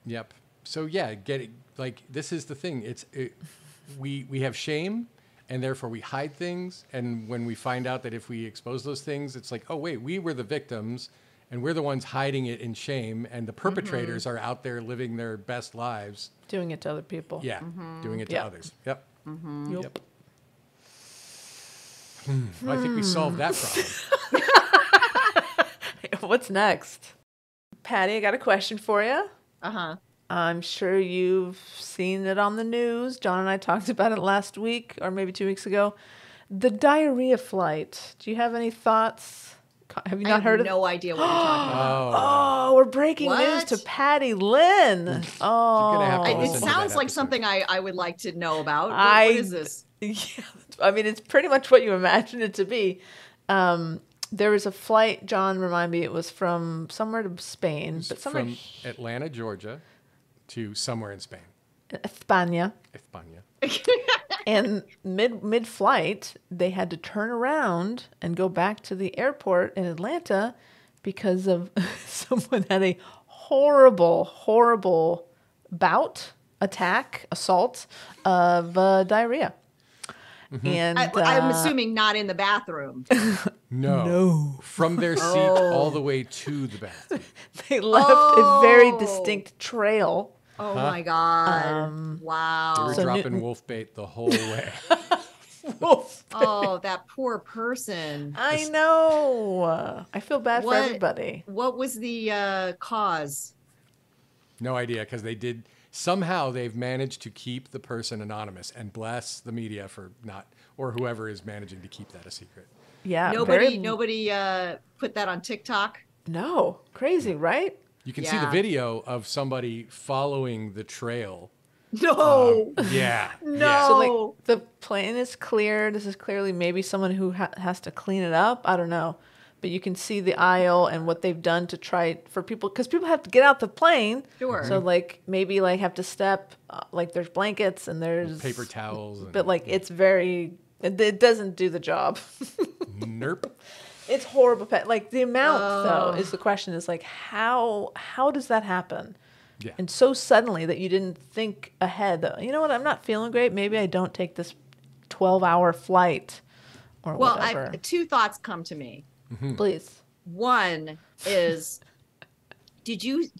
Yep. So this is the thing. We have shame, and therefore we hide things. And when we find out that if we expose those things, it's like, oh wait, we were the victims, and we're the ones hiding it in shame, and the perpetrators are out there living their best lives. Doing it to other people. Yeah, doing it to Yep. others. Yep. Yep. Well, I think we solved that problem. What's next, Patty? I got a question for you. I'm sure you've seen it on the news. John and I talked about it last week or maybe 2 weeks ago. The diarrhea flight. Do you have any thoughts? Have you not heard of it? No idea what you're talking about. Oh, we're breaking news What? to Patty Lynn. Oh, gonna have to It listen to sounds that like episode. something I would like to know about. What I- is this? Yeah, I mean, it's pretty much what you imagine it to be. There was a flight, John, remind me, it was from somewhere to Spain, but somewhere From Atlanta, Georgia, to somewhere in Spain, España. España. And mid flight, they had to turn around and go back to the airport in Atlanta because of someone had a horrible assault of diarrhea. And I'm assuming not in the bathroom. No. From their seat all the way to the bathroom. they left a very distinct trail. Oh my God. They Wow. were So dropping wolf bait the whole way. Oh, that poor person. I know. I feel bad for What- everybody. What was the cause? No idea, because somehow they've managed to keep the person anonymous, and bless the media for not, or whoever is managing to keep that a secret. Yeah. Nobody put that on TikTok. No. Crazy, right? You can see the Yeah. video of somebody following the trail. No. Yeah. No. So like the plane is clear. This is clearly maybe someone who has to clean it up. I don't know. But you can see the aisle and what they've done to try for people, because people have to get out the plane. Sure. So like maybe like have to step, like there's blankets and there's Paper towels. But like it's it doesn't do the job. Nerp. It's horrible. Like the amount though is the question, is like how does that happen? Yeah. And so suddenly that you didn't think ahead. You know what? I'm not feeling great. Maybe I don't take this 12-hour flight or Well, whatever. two thoughts come to me. Please. One is, did you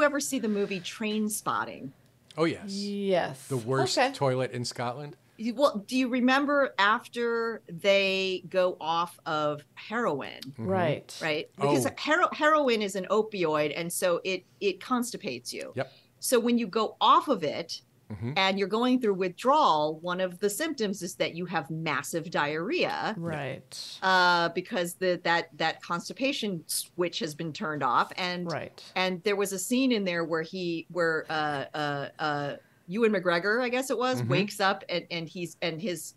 ever see the movie Train Spotting? Oh, yes. Yes. The worst Okay. toilet in Scotland. Well, do you remember after they go off of heroin? Right. Right, because Oh. heroin is an opioid, and so it constipates you. Yep. So when you go off of it Mhm. and you're going through withdrawal, one of the symptoms is that you have massive diarrhea, Right. because that constipation switch has been turned off, and Right. and there was a scene in there where Ewan McGregor, I guess it was, wakes up and his,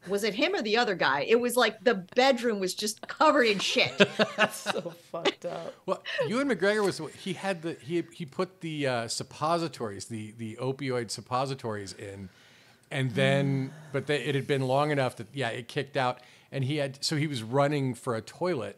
was it him or the other guy? It was like the bedroom was just covered in shit. That's so fucked up. Well, Ewan McGregor he put the suppositories, the opioid suppositories in, and then it had been long enough that it kicked out, and he was running for a toilet,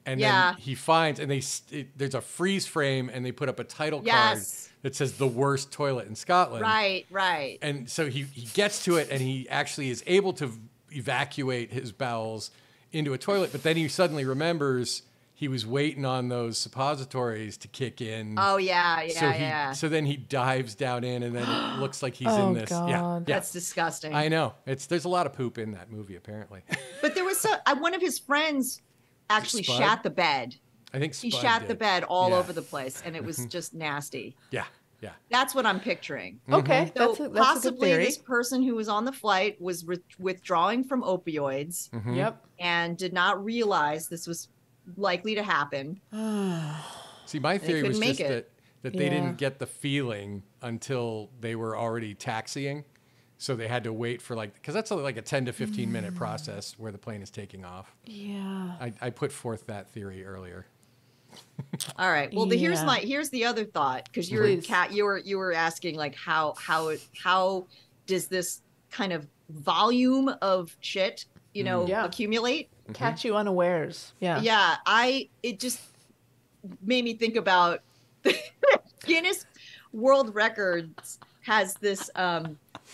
and Yeah. then he finds, and there's a freeze frame, and they put up a title card Yes. that says the worst toilet in Scotland. Right. And so he gets to it, and he actually is able to evacuate his bowels into a toilet, but then he suddenly remembers he was waiting on those suppositories to kick in. Oh yeah. So then he dives down in, and then it looks like he's Oh, in this. Yeah, God. That's disgusting. I know. There's a lot of poop in that movie, apparently. But there was one of his friends actually Spud? shat the bed. I think He Spud shat did. the bed all Yeah. over the place, and it was just nasty. Yeah. That's what I'm picturing. Okay. So That's a good possibly theory. this person who was on the flight was withdrawing from opioids Yep. and did not realize this was likely to happen. See, my theory was couldn't make just it. that they Yeah. didn't get the feeling until they were already taxiing. So they had to wait for because that's like a 10 to 15 minute process where the plane is taking off. Yeah. I put forth that theory earlier. All right. Well, Yeah. here's the other thought, because Please. you were asking like how does this kind of volume of shit Yeah. accumulate? Catch you unawares. Yeah. Yeah, it just made me think about Guinness World Records has this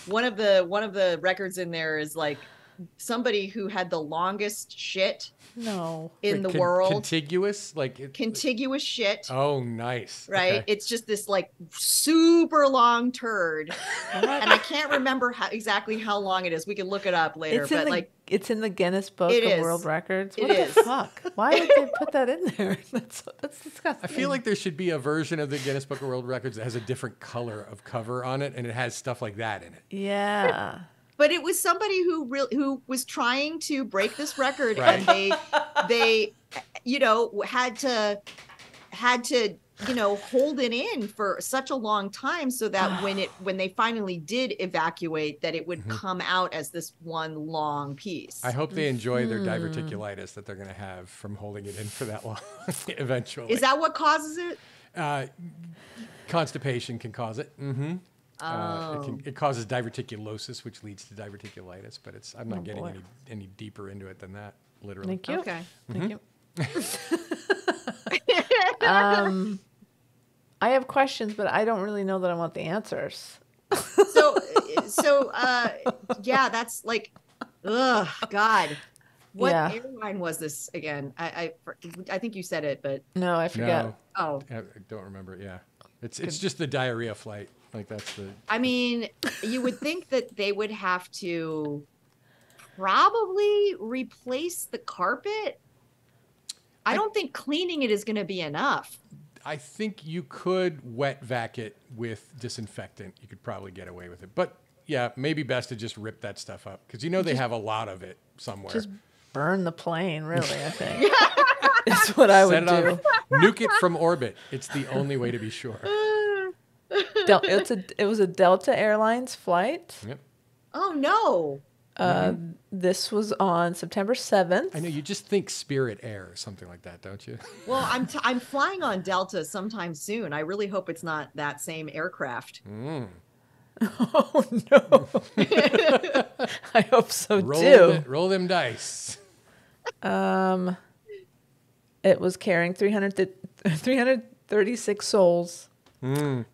one of the records in there is like somebody who had the longest shit No. in the Con- world. Contiguous? Contiguous shit. Oh, nice. Right? Okay. It's just this like super long turd. And I can't remember exactly how long it is. We can look it up later. It's in But the like it's in the Guinness Book It of is. World Records. It What is. the fuck? Why would they put that in there? That's disgusting. I feel like there should be a version of the Guinness Book of World Records that has a different color of cover on it, and it has stuff like that in it. Yeah. but it was somebody who was trying to break this record, Right. and they had to hold it in for such a long time so that when they finally did evacuate, that it would come out as this one long piece. I hope they enjoy their diverticulitis that they're going to have from holding it in for that long. Eventually, Is that what causes it? Constipation can cause it. Oh. It causes diverticulosis, which leads to diverticulitis. But I'm not getting boy. any deeper into it than that. Literally. Thank you. Okay. Thank you. I have questions, but I don't really know that I want the answers. So yeah, that's like, ugh, God. What Yeah. airline was this again? I think you said it, but No, I forget. No, oh, I don't remember. Yeah, it's just the diarrhea flight. Like that's the. I mean, you would think that they would have to probably replace the carpet. I don't think cleaning it is going to be enough. I think you could wet vac it with disinfectant. You could probably get away with it. But yeah, maybe best to just rip that stuff up because they have a lot of it somewhere. Just burn the plane, really, I think. That's what I would Set do. it on, nuke it from orbit. It's the only way to be sure. It was a Delta Airlines flight. Yep. Oh no. This was on September 7th. I know you just think Spirit Air or something like that, don't you? Well, I'm flying on Delta sometime soon. I really hope it's not that same aircraft. Oh, no. I hope so, too. Roll them dice. It was carrying 336 souls from,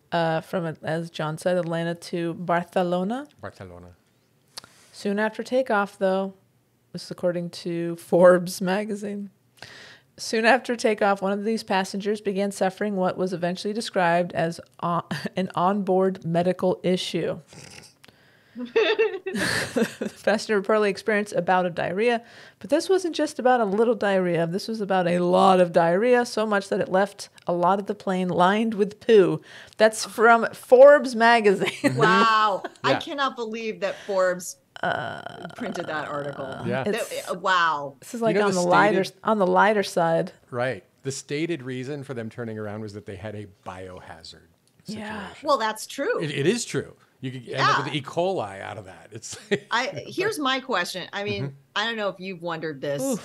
as John said, Atlanta to Barcelona. Barcelona. Soon after takeoff, though, this is according to Forbes magazine. Soon after takeoff, one of these passengers began suffering what was eventually described as an onboard medical issue. The passenger reportedly experienced a bout of diarrhea, but this wasn't just about a little diarrhea. This was about a lot of diarrhea, so much that it left a lot of the plane lined with poo. That's from Forbes magazine. Wow. I Yeah. cannot believe that Forbes printed that article. Yeah. Wow. This is like know on the the lighter side. Right. The stated reason for them turning around was that they had a biohazard situation. Yeah. Well, that's true. It is true. You could end up with E. coli out of that. It's Here's my question. I mean, I don't know if you've wondered this,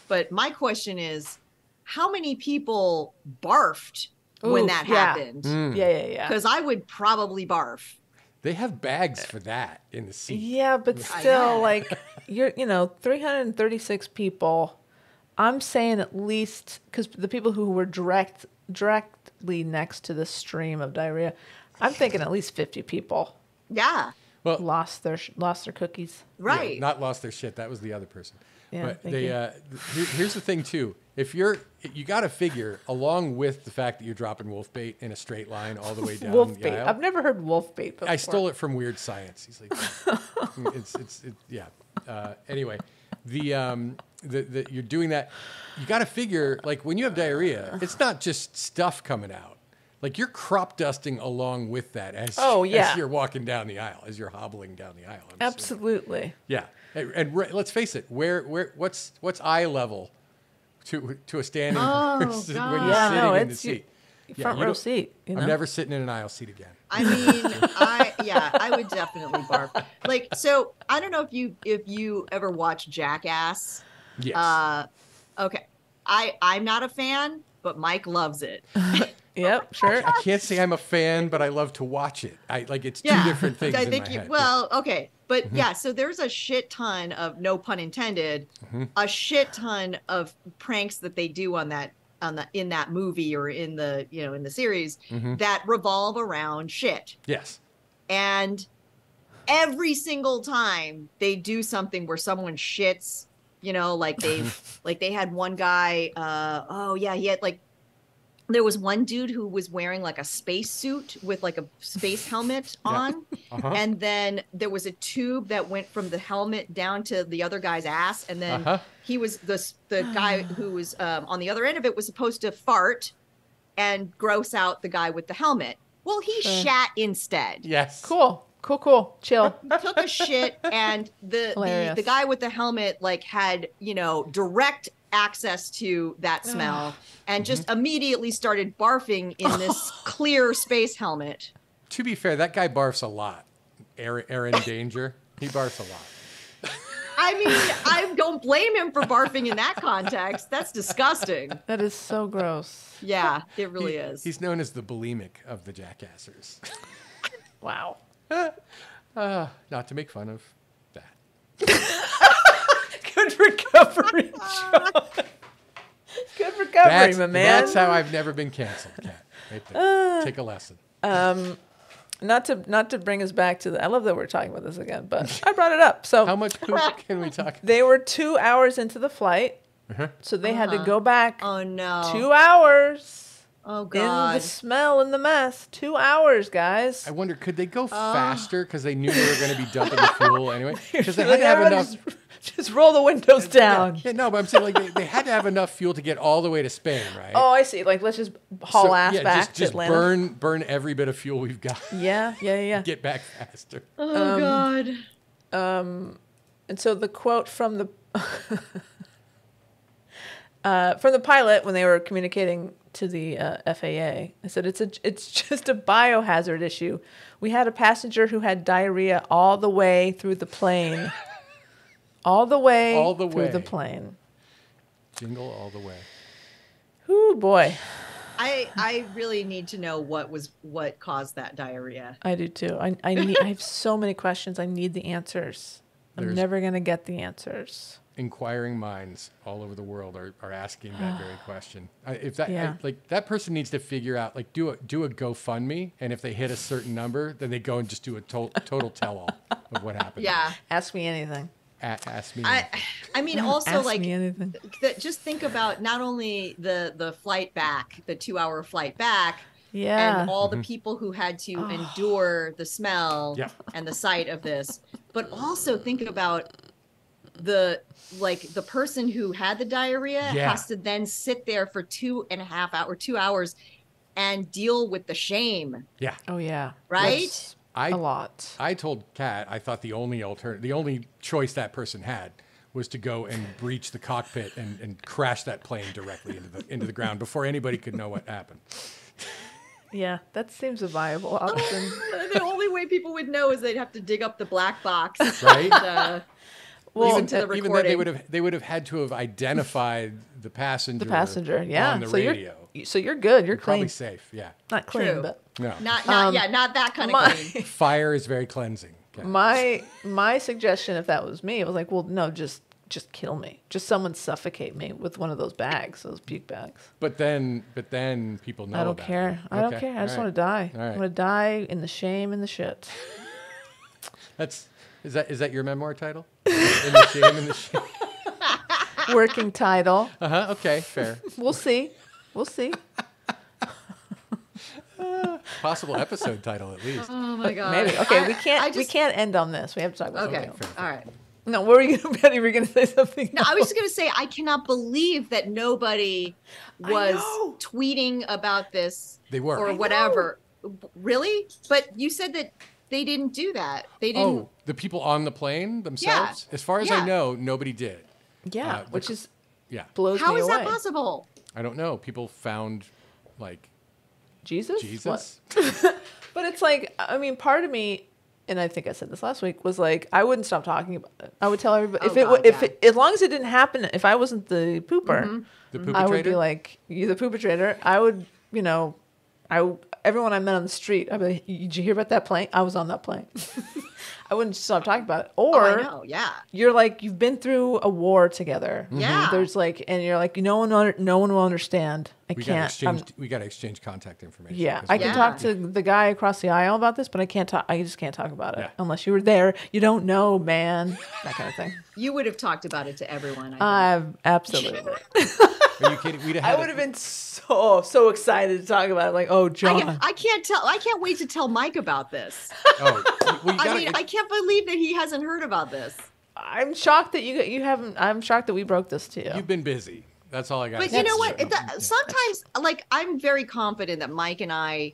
but my question is, how many people barfed when Oof, that yeah. happened? Yeah. Because I would probably barf. They have bags for that in the seat. Yeah, but know. still, like, 336 people. I'm saying at least, because the people who were directly next to the stream of diarrhea, I'm thinking at least 50 people Yeah. Well, lost their cookies. Right. yeah, not lost their shit. That was the other person. Yeah, but thank they here's the thing too. If you got to figure, along with the fact that you're dropping wolf bait in a straight line all the way down Wolf the bait. aisle. I've never heard wolf bait before. I stole it from Weird Science. He's like, yeah. Anyway, the you're doing that. You got to figure, like, when you have diarrhea, it's not just stuff coming out. Like, you're crop dusting along with that as you're walking down the aisle, as you're hobbling down the aisle. I'm assuming. Absolutely. Yeah, and let's face it. What's eye level to a standing person when you're God. sitting in the seat? Front you row don't- seat. I'm never sitting in an aisle seat again. I mean, I would definitely barf. Like, so I don't know if you ever watch Jackass. Yes. Okay. I'm not a fan, but Mike loves it. Yep, sure. I can't say I'm a fan, but I love to watch it. It's two different things I in think my you, head. well, okay. But yeah, so there's a shit ton of, no pun intended, a shit ton of pranks that they do in that movie or in the, in the series that revolve around shit. Yes. And every single time they do something where someone shits, like they had one guy, he had like, there was one dude who was wearing like a space suit with like a space helmet on. And then there was a tube that went from the helmet down to the other guy's ass. And then he was the guy who was on the other end of it was supposed to fart and gross out the guy with the helmet. Well, he shat instead. Yes. Cool. Chill. Took a shit, and the Hilarious. guy with the helmet like had direct access to that smell and just immediately started barfing in this clear space helmet. To be fair, that guy barfs a lot. Aaron Danger, he barfs a lot. I mean, I don't blame him for barfing in that context. That's disgusting. That is so gross. Yeah, it really is. He's known as the bulimic of the jackassers. Wow. Not to make fun of that. Good recovery, John. Good recovery, my man. That's how I've never been canceled, Kat. Right there. Take a lesson. Not to bring us back to I love that we're talking about this again, but I brought it up. So How much poop can we talk? they were 2 hours into the flight, so they had to go back Oh no. 2 hours Oh in god. the smell and the mess. 2 hours, guys. I wonder, could they go faster because they knew they were going to be dumping the fuel anyway? Because they had Like, to have everybody enough. just roll the windows down. Yeah, no, but I'm saying like they had to have enough fuel to get all the way to Spain, right? Oh, I see. Like, let's just haul So, ass yeah, back to just Atlanta. burn every bit of fuel we've got. Yeah. Get back faster. Oh god. And so the quote from the pilot when they were communicating to the FAA, I said it's just a biohazard issue. We had a passenger who had diarrhea all the way through the plane. All the way through the plane. Jingle all the way. Ooh, boy. I really need to know what caused that diarrhea. I do too. I have so many questions. I need the answers. I'm There's- never going to get the answers. Inquiring minds all over the world are asking that very question. Yeah. Like that person needs to figure out, like, do a GoFundMe, and if they hit a certain number, then they go and just do a total tell-all of what happened. Yeah. Ask me anything. Ask me. I mean, also Ask like me anything. just think about not only the flight back, the 2-hour flight back, Yeah. and all the people who had to endure the smell Yeah. and the sight of this, but also think about the person who had the diarrhea Yeah. has to then sit there for 2 hours and deal with the shame, Yeah. Oh yeah. right? That's I a lot. I told Kat I thought the only choice that person had was to go and breach the cockpit and crash that plane directly into the ground before anybody could know what happened. Yeah, that seems a viable option. The only way people would know is they'd have to dig up the black box, Right? and, listen to the recording. Even then, they would have had to have identified the passenger. The passenger, yeah. On the so radio. you're good. You're Probably clean. safe. Yeah. Not clean, True. but No. not that kind of my- clean. Fire is very cleansing. Kat. my suggestion, if that was me, it was like, well, no, just kill me. Just someone suffocate me with one of those bags, those puke bags. But then people know. I don't about care. it. I don't Okay, care. I just all want to right. die. All right. I want to die in the shame and the shit. Is that your memoir title? In the shame and the shame. Working title. Okay, fair. We'll see. We'll see. Possible episode title at least. Oh my god. Maybe. Okay, I- we can't. I We just- can't end on this. We have to talk about Okay. something else. All right. No, what were you gonna, Betty? Were you gonna say something? No, I was just gonna say I cannot believe that nobody was know. tweeting about this They were. or I whatever. Really? But you said that they didn't do that. They didn't. Oh, the people on the plane themselves? As far as I Yeah. know, nobody did. Yeah, which is Yeah. blows How me is away. that possible? I don't know. People found like Jesus. Jesus. What? But it's like, I mean, part of me, and I think I said this last week, was like, I wouldn't stop talking about it. I would tell everybody as long as it didn't happen, if I wasn't the pooper, The pooper I would trader? be like, you the perpetrator. I would, everyone I met on the street, I'd be like, did you hear about that plane? I was on that plane. I wouldn't stop talking about it. Oh, I Or know. Yeah. you're like, you've been through a war together. Yeah. There's like, and you're like, no one will understand. I We can't. got to exchange contact information. Yeah, 'cause I we- can talk to the guy across the aisle about this, but I can't talk. I just can't talk about it Yeah. unless you were there. You don't know, man. That kind of thing. You would have talked about it to everyone. I think. Absolutely. Are you kidding? We'd have I had would have been so excited to talk about it. Like, oh, John. I can't wait to tell Mike about this. Oh, well, you I gotta, mean, I can't believe that he hasn't heard about this. I'm shocked that you haven't. I'm shocked that we broke this to you. you've been busy. That's all I got. But you know what? Sometimes, like, I'm very confident that Mike and I,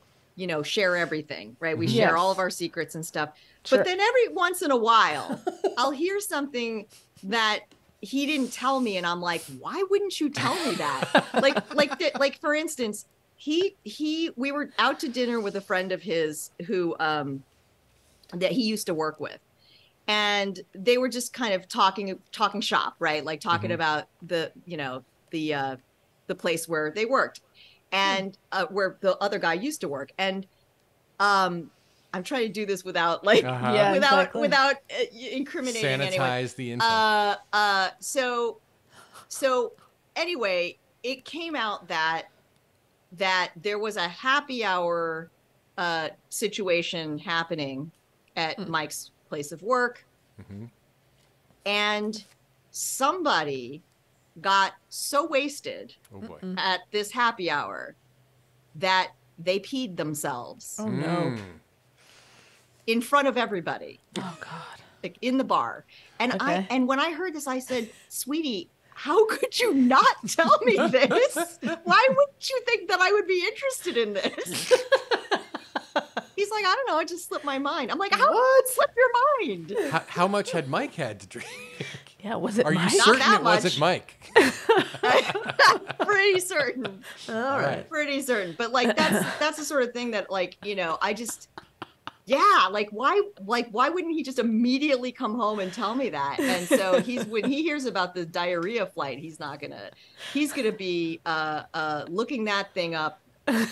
share everything, right? We share Yes. all of our secrets and stuff. Sure. But then every once in a while, I'll hear something that he didn't tell me, and I'm like, why wouldn't you tell me that? like for instance, we were out to dinner with a friend of his who that he used to work with, and they were just kind of talking shop, right? Like talking about the place where they worked, and where the other guy used to work, and I'm trying to do this without like Yeah, exactly. without incriminating Sanitize anyone. the insult. So anyway, it came out that there was a happy hour situation happening at Mike's place of work, and somebody got so wasted Oh boy. at this happy hour that they peed themselves Oh no. in front of everybody, Oh God. like in the bar. And Okay. and when I heard this, I said, sweetie, how could you not tell me this? Why wouldn't you think that I would be interested in this? He's like, I don't know, it just slipped my mind. I'm like, how would it slip your mind? How much had Mike had to drink? Yeah, was it Are you Mike? certain that it wasn't much. Mike? Pretty certain. All right. Pretty certain. But like that's the sort of thing that, like, you know, I just, yeah, like why wouldn't he just immediately come home and tell me that? And so when he hears about the diarrhea flight, he's gonna be looking that thing up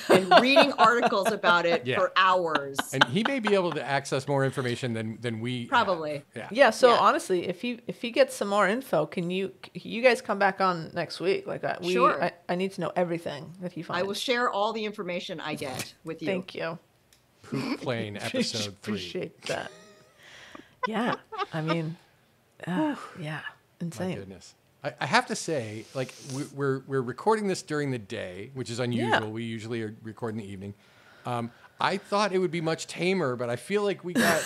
and reading articles about it Yeah. for hours. And he may be able to access more information than we have. Probably. Yeah. Yeah. So Yeah. honestly, if he gets some more info, can you guys come back on next week? Like Sure. I need to know everything that he finds. I will share all the information I get with you. Thank you. Poop Plane episode 3. Appreciate that. Yeah. I mean, yeah. My Insane. goodness. I have to say, like, we're recording this during the day, which is unusual. Yeah. We usually are recording in the evening. I thought it would be much tamer, but I feel like we got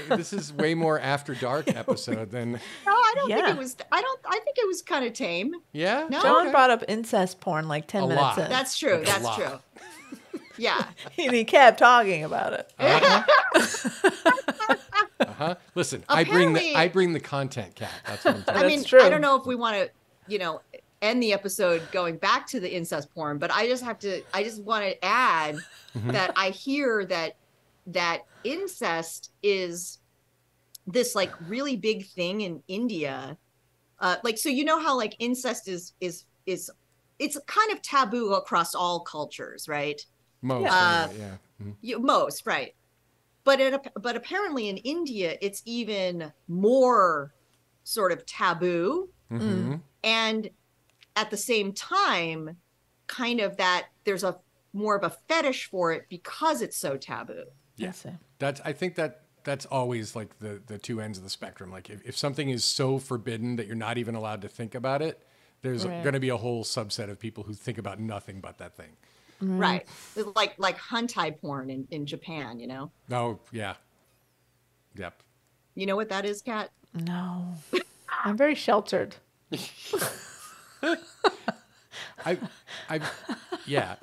this is way more after dark episode than. No, I don't Yeah. think it was. I think it was kind of tame. Yeah. No. John Okay. brought up incest porn like 10 A minutes lot. in. That's true. Like a That's lot. true. Yeah. And he kept talking about it. Listen, Apparently- I bring the content, Kat. That's what I'm telling I you. mean, That's true. I don't know if we want to, end the episode going back to the incest porn, but I just want to add that I hear that incest is this like really big thing in India. Like, so you know how like incest is it's kind of taboo across all cultures, right? Most, Yeah. anyway, yeah. Most, right. But apparently in India, it's even more sort of taboo. Mm-hmm. And at the same time, kind of that there's a more of a fetish for it because it's so taboo. Yeah. I see. I think that's always like the two ends of the spectrum. Like if something is so forbidden that you're not even allowed to think about it, there's Right. going to be a whole subset of people who think about nothing but that thing. Right. Like hentai porn in Japan, you know? Oh, yeah. Yep. You know what that is, Kat? No. I'm very sheltered. Yeah.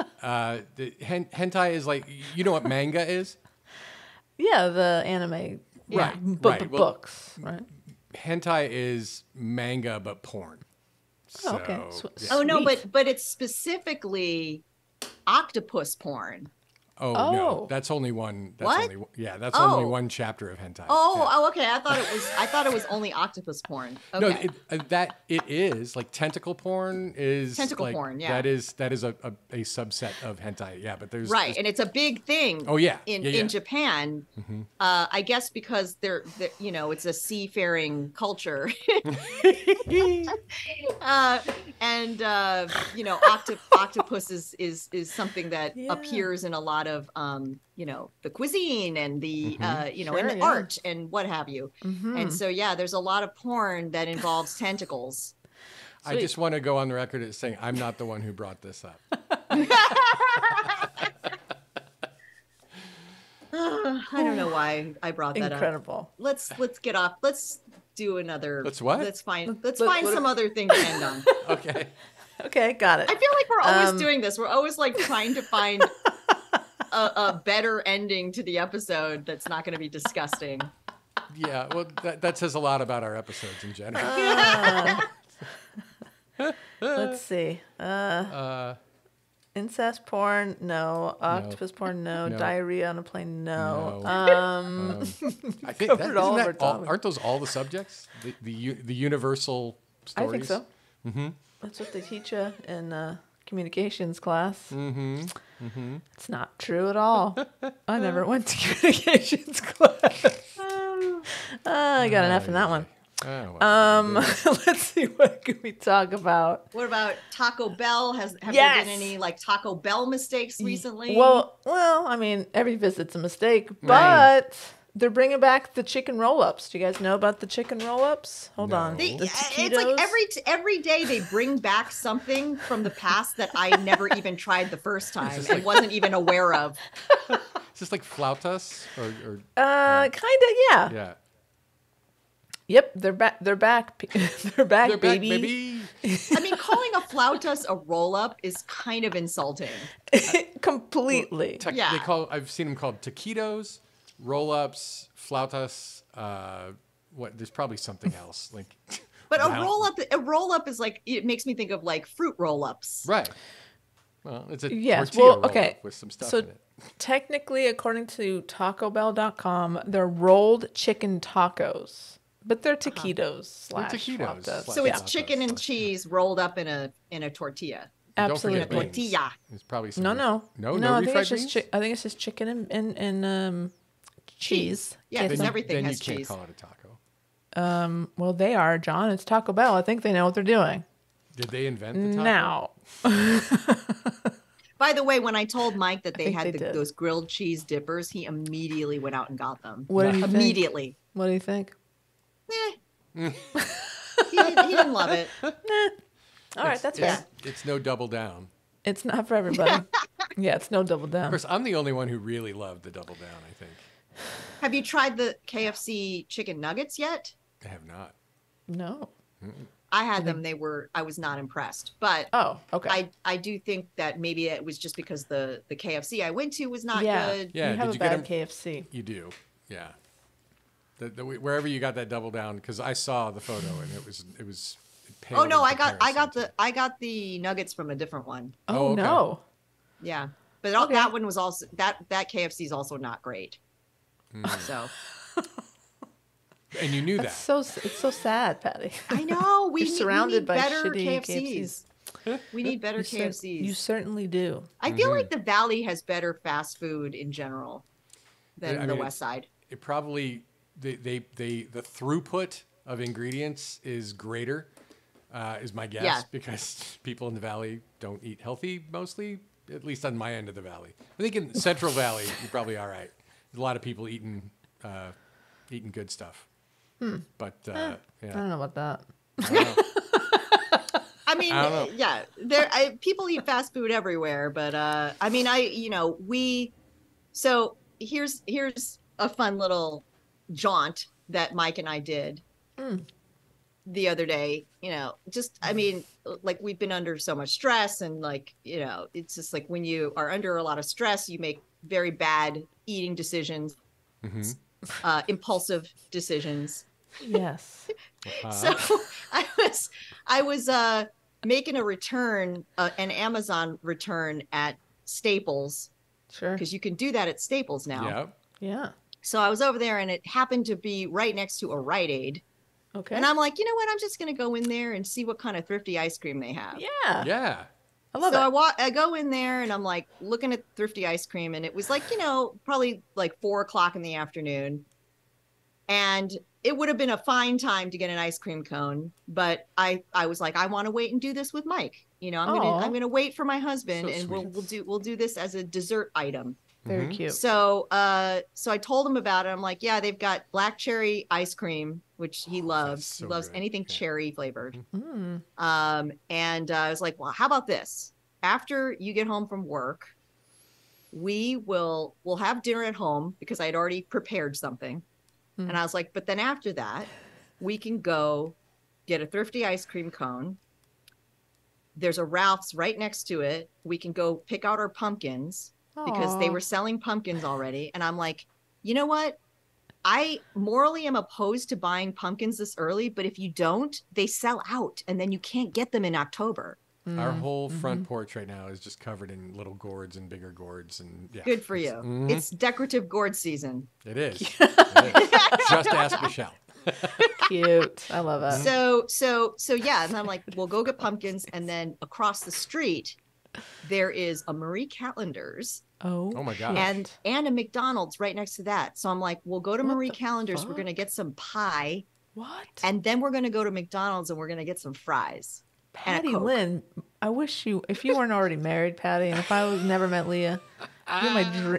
The hentai is like, you know what manga is? Yeah, the anime Right, right. Well- books, right? Hentai is manga, but porn. Oh, okay. So, So- yeah. Oh no, Sweet. but it's specifically octopus porn. Oh, no, Oh. that's only one. That's What? only that's only Oh. one chapter of hentai. Oh, okay. I thought it was only octopus porn. No, Okay. it is like tentacle porn is Tentacle like, porn, yeah. That is a subset of hentai. Yeah, but there's Right, and it's a big thing. Oh, yeah. in Yeah, yeah. in Japan, I guess because they're it's a seafaring culture, octopus is something that Yeah. appears in a lot of the cuisine and the and Sure, the yeah. art and what have you. Mm-hmm. And so there's a lot of porn that involves tentacles. I just want to go on the record as saying I'm not the one who brought this up. I don't know why I brought that up. Incredible. Let's get off. Let's do another. Let's what? Let's find Let- some other thing to end on. Okay. Okay, got it. I feel like we're always doing this. We're always like trying to find a better ending to the episode that's not going to be disgusting. Yeah. Well, that says a lot about our episodes in general. Let's see. Incest porn, no. Octopus porn, no. No. Diarrhea on a plane, no. No. I think covered all of our topics. aren't those all the subjects? The universal stories? I think so. Mm-hmm. That's what they teach you in communications class. Mm-hmm. Mm-hmm. It's not true at all. I never went to communications class. I got an F in that one. Oh, well, Let's see, what can we talk about? What about Taco Bell? Have there Yes. been any like Taco Bell mistakes recently? Well, I mean, every visit's a mistake, but Right. they're bringing back the chicken roll-ups. Do you guys know about the chicken roll-ups? Hold No. on. They, The it's like taquitos? every day they bring back something from the past that I never even tried the first time this and like- wasn't even aware of. Is this like flautas or Kind of, yeah. yeah? Yep, they're back. They're back. They're back, They're baby. back, baby. I mean, calling a flautas a roll up is kind of insulting. Completely. Yeah. I've seen them called taquitos, roll-ups, flautas. What? There's probably something else like. But Wow. a roll up is like, it makes me think of like fruit roll ups. Right. Well, it's a Yes, tortilla well, roll-up okay. with some stuff So in it. technically, according to TacoBell.com, they're rolled chicken tacos, but they're taquitos slash taquitos flautas. slash- So it's Yeah. chicken and cheese rolled up in a tortilla. Absolutely. Don't forget beans. Tortilla. There's probably some. No. No. I think refried it's just beans? I think it's just chicken and cheese. Yeah, Queso. because everything then has you can't cheese. call it a taco. Well, they are, John. It's Taco Bell. I think they know what they're doing. Did they invent the taco? Now, By the way, when I told Mike that they think had they did. those grilled cheese dippers, he immediately went out and got them. what do you think? Immediately. What do you think? Eh. he didn't love it. All right, that's fair. It's no double down. It's not for everybody. Yeah, it's no double Of down. course, I'm the only one who really loved the double down. I think Have you tried the KFC chicken nuggets yet? I have not. No. I had them. I was not impressed. But Oh, okay. I do think that maybe it was just because the KFC I went to was not yeah. good. Yeah, You have did a you get bad 'em- KFC. You do, yeah. Wherever you got that double down, because I saw the photo and it paled Oh no, in I got comparison I got the nuggets from a different one. Oh, okay. no. Yeah. But Okay. that one was also that KFC is also not great. Hmm. So And you knew It's so sad, Patty. I know we You're need, surrounded we need by better shitty KFCs. We need better KFCs. You certainly do. I feel like the Valley has better fast food in general than I the mean, West Side. it probably the throughput of ingredients is greater, is my guess, Yeah. because people in the valley don't eat healthy mostly, at least on my end of the valley. I think in Central Valley you're probably all right. There's a lot of people eating good stuff. But I yeah, don't know about that. I don't know. I mean, I don't know. yeah, people eat fast food everywhere, but I mean, so here's a fun little jaunt that Mike and I did the other day. I mean, like we've been under so much stress, and like, it's just like when you are under a lot of stress, you make very bad eating decisions, impulsive decisions. Yes. So I was making a return, an Amazon return at Staples, Sure. because you can do that at Staples now. Yeah. Yeah. So I was over there, and it happened to be right next to a Rite Aid. Okay. And I'm like, you know what? I'm just going to go in there and see what kind of thrifty ice cream they have. yeah. Yeah. I love So it. I go in there, and I'm like looking at thrifty ice cream, and it was like, probably like 4:00 in the afternoon. And it would have been a fine time to get an ice cream cone, but I was like, I want to wait and do this with Mike. Aw. I'm gonna wait for my husband, So and sweet. we'll do this as a dessert item. Very cute. So so I told him about it. I'm like, yeah, they've got black cherry ice cream, which he loves. so He loves good. anything Yeah. cherry flavored. Mm. And I was like, well, how about this? After you get home from work, we'll have dinner at home, because I had already prepared something. And I was like, but then after that, we can go get a thrifty ice cream cone. There's a Ralph's right next to it. We can go pick out our pumpkins, because they Aw. were selling pumpkins already. And I'm like, you know what? I morally am opposed to buying pumpkins this early, but if you don't, they sell out and then you can't get them in October. Our whole front porch right now is just covered in little gourds and bigger gourds, and yeah, Good for you. It's decorative gourd season. It is. It is. Just ask Michelle. Cute. I love it. So yeah, and I'm like, we'll go get pumpkins, and then across the street there is a Marie Callender's Oh my God. and a McDonald's right next to that. So I'm like, we'll go to What Marie the Callender's, we're fuck? gonna get some pie, What? and then we're gonna go to McDonald's and we're gonna get some fries. and a Patty Coke. Lynn, I wish if you weren't already married, Patty, and if I was never met Leah,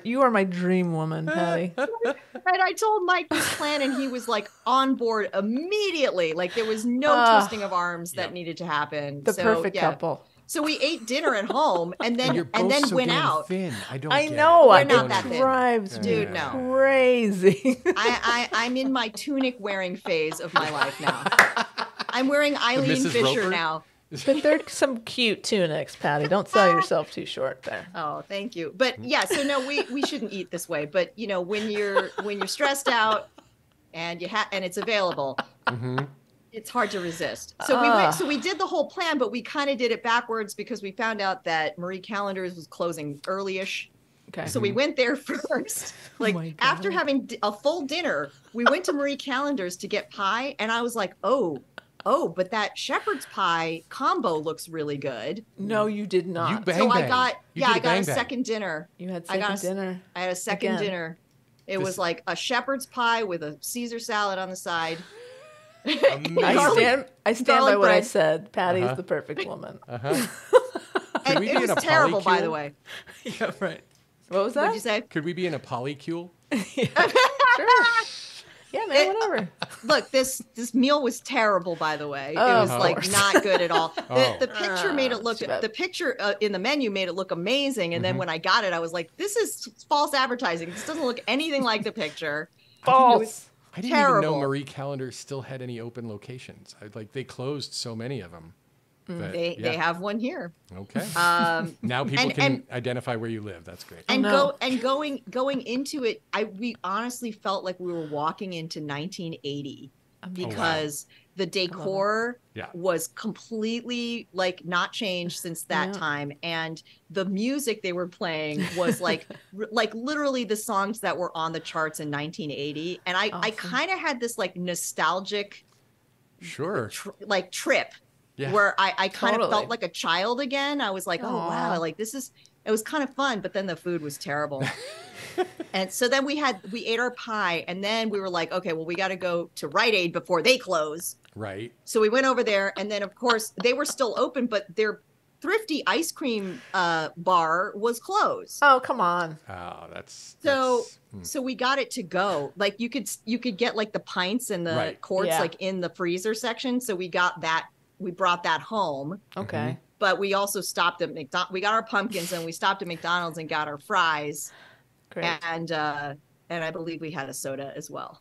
you are my dream woman, Patty. And I told Mike this plan, and he was like on board immediately. Like there was no twisting of arms that needed to happen. The So, perfect yeah. couple. So we ate dinner at home, and And you're then both so went damn out. thin. I don't. I get know. It. We're not It that thin. drives me Dude, no. crazy. I'm in my tunic wearing phase of my life now. I'm wearing Eileen Mrs. Fisher Roper? now. But they're some cute tunics, Patty. Don't sell yourself too short there. Oh, thank you. But yeah, so no, we shouldn't eat this way. But you know, when you're stressed out and and it's available, it's hard to resist. So we did the whole plan, but we kind of did it backwards because we found out that Marie Callender's was closing early-ish. Okay. So we went there first. Like my after God. having a full dinner, we went to Marie Callender's to get pie, and I was like, oh, but that shepherd's pie combo looks really good. No, you did You not. bang So I bang. got You I did got a bang bang. second dinner. You had I got second dinner. I had a second Again. dinner. It This- was like a shepherd's pie with a Caesar salad on the side. Amazing. I Garlic- stand by garlic what I bread. said. Patty is Uh-huh. the perfect woman. And we it be was in a terrible, by polycule? the way. Yeah, right. What was that? What'd you say? Could we be in a polycule? Sure. Yeah, man, whatever. Look, this meal was terrible, by the way. It Oh, was of like course. not good at all. Oh. The picture made it look too bad. the picture in the menu made it look amazing, and then when I got it, I was like, this is false advertising. This doesn't look anything like the picture. False. I didn't even Terrible. know Marie Callender still had any open locations. They closed so many of them. But, They have one here. Okay. Um, Now people and- can and- identify where you live. That's great. and no. going into it, we honestly felt like we were walking into 1980 because the decor Yeah. was completely like not changed since that Yeah. time, and the music they were playing was like like literally the songs that were on the charts in 1980, and I Awesome. kind of had this like nostalgic Sure. trip Yeah. where I kind of Totally. felt like a child again. I was like, oh wow, Aw. like it was kind of fun, but then the food was terrible. And so then we ate our pie, and then we were like, okay, well, we got to go to Rite Aid before they close. Right. So we went over there, and then of course they were still open, but their thrifty ice cream bar was closed. Oh, come on. Oh, that's So that's- so we got it to go. Like you could get like the pints and the Right. quarts Yeah. like in the freezer section. So we got that. We brought that home. Okay. But we also stopped at McDonald's. We got our pumpkins, and we stopped at McDonald's and got our fries, Great. and I believe we had a soda as well.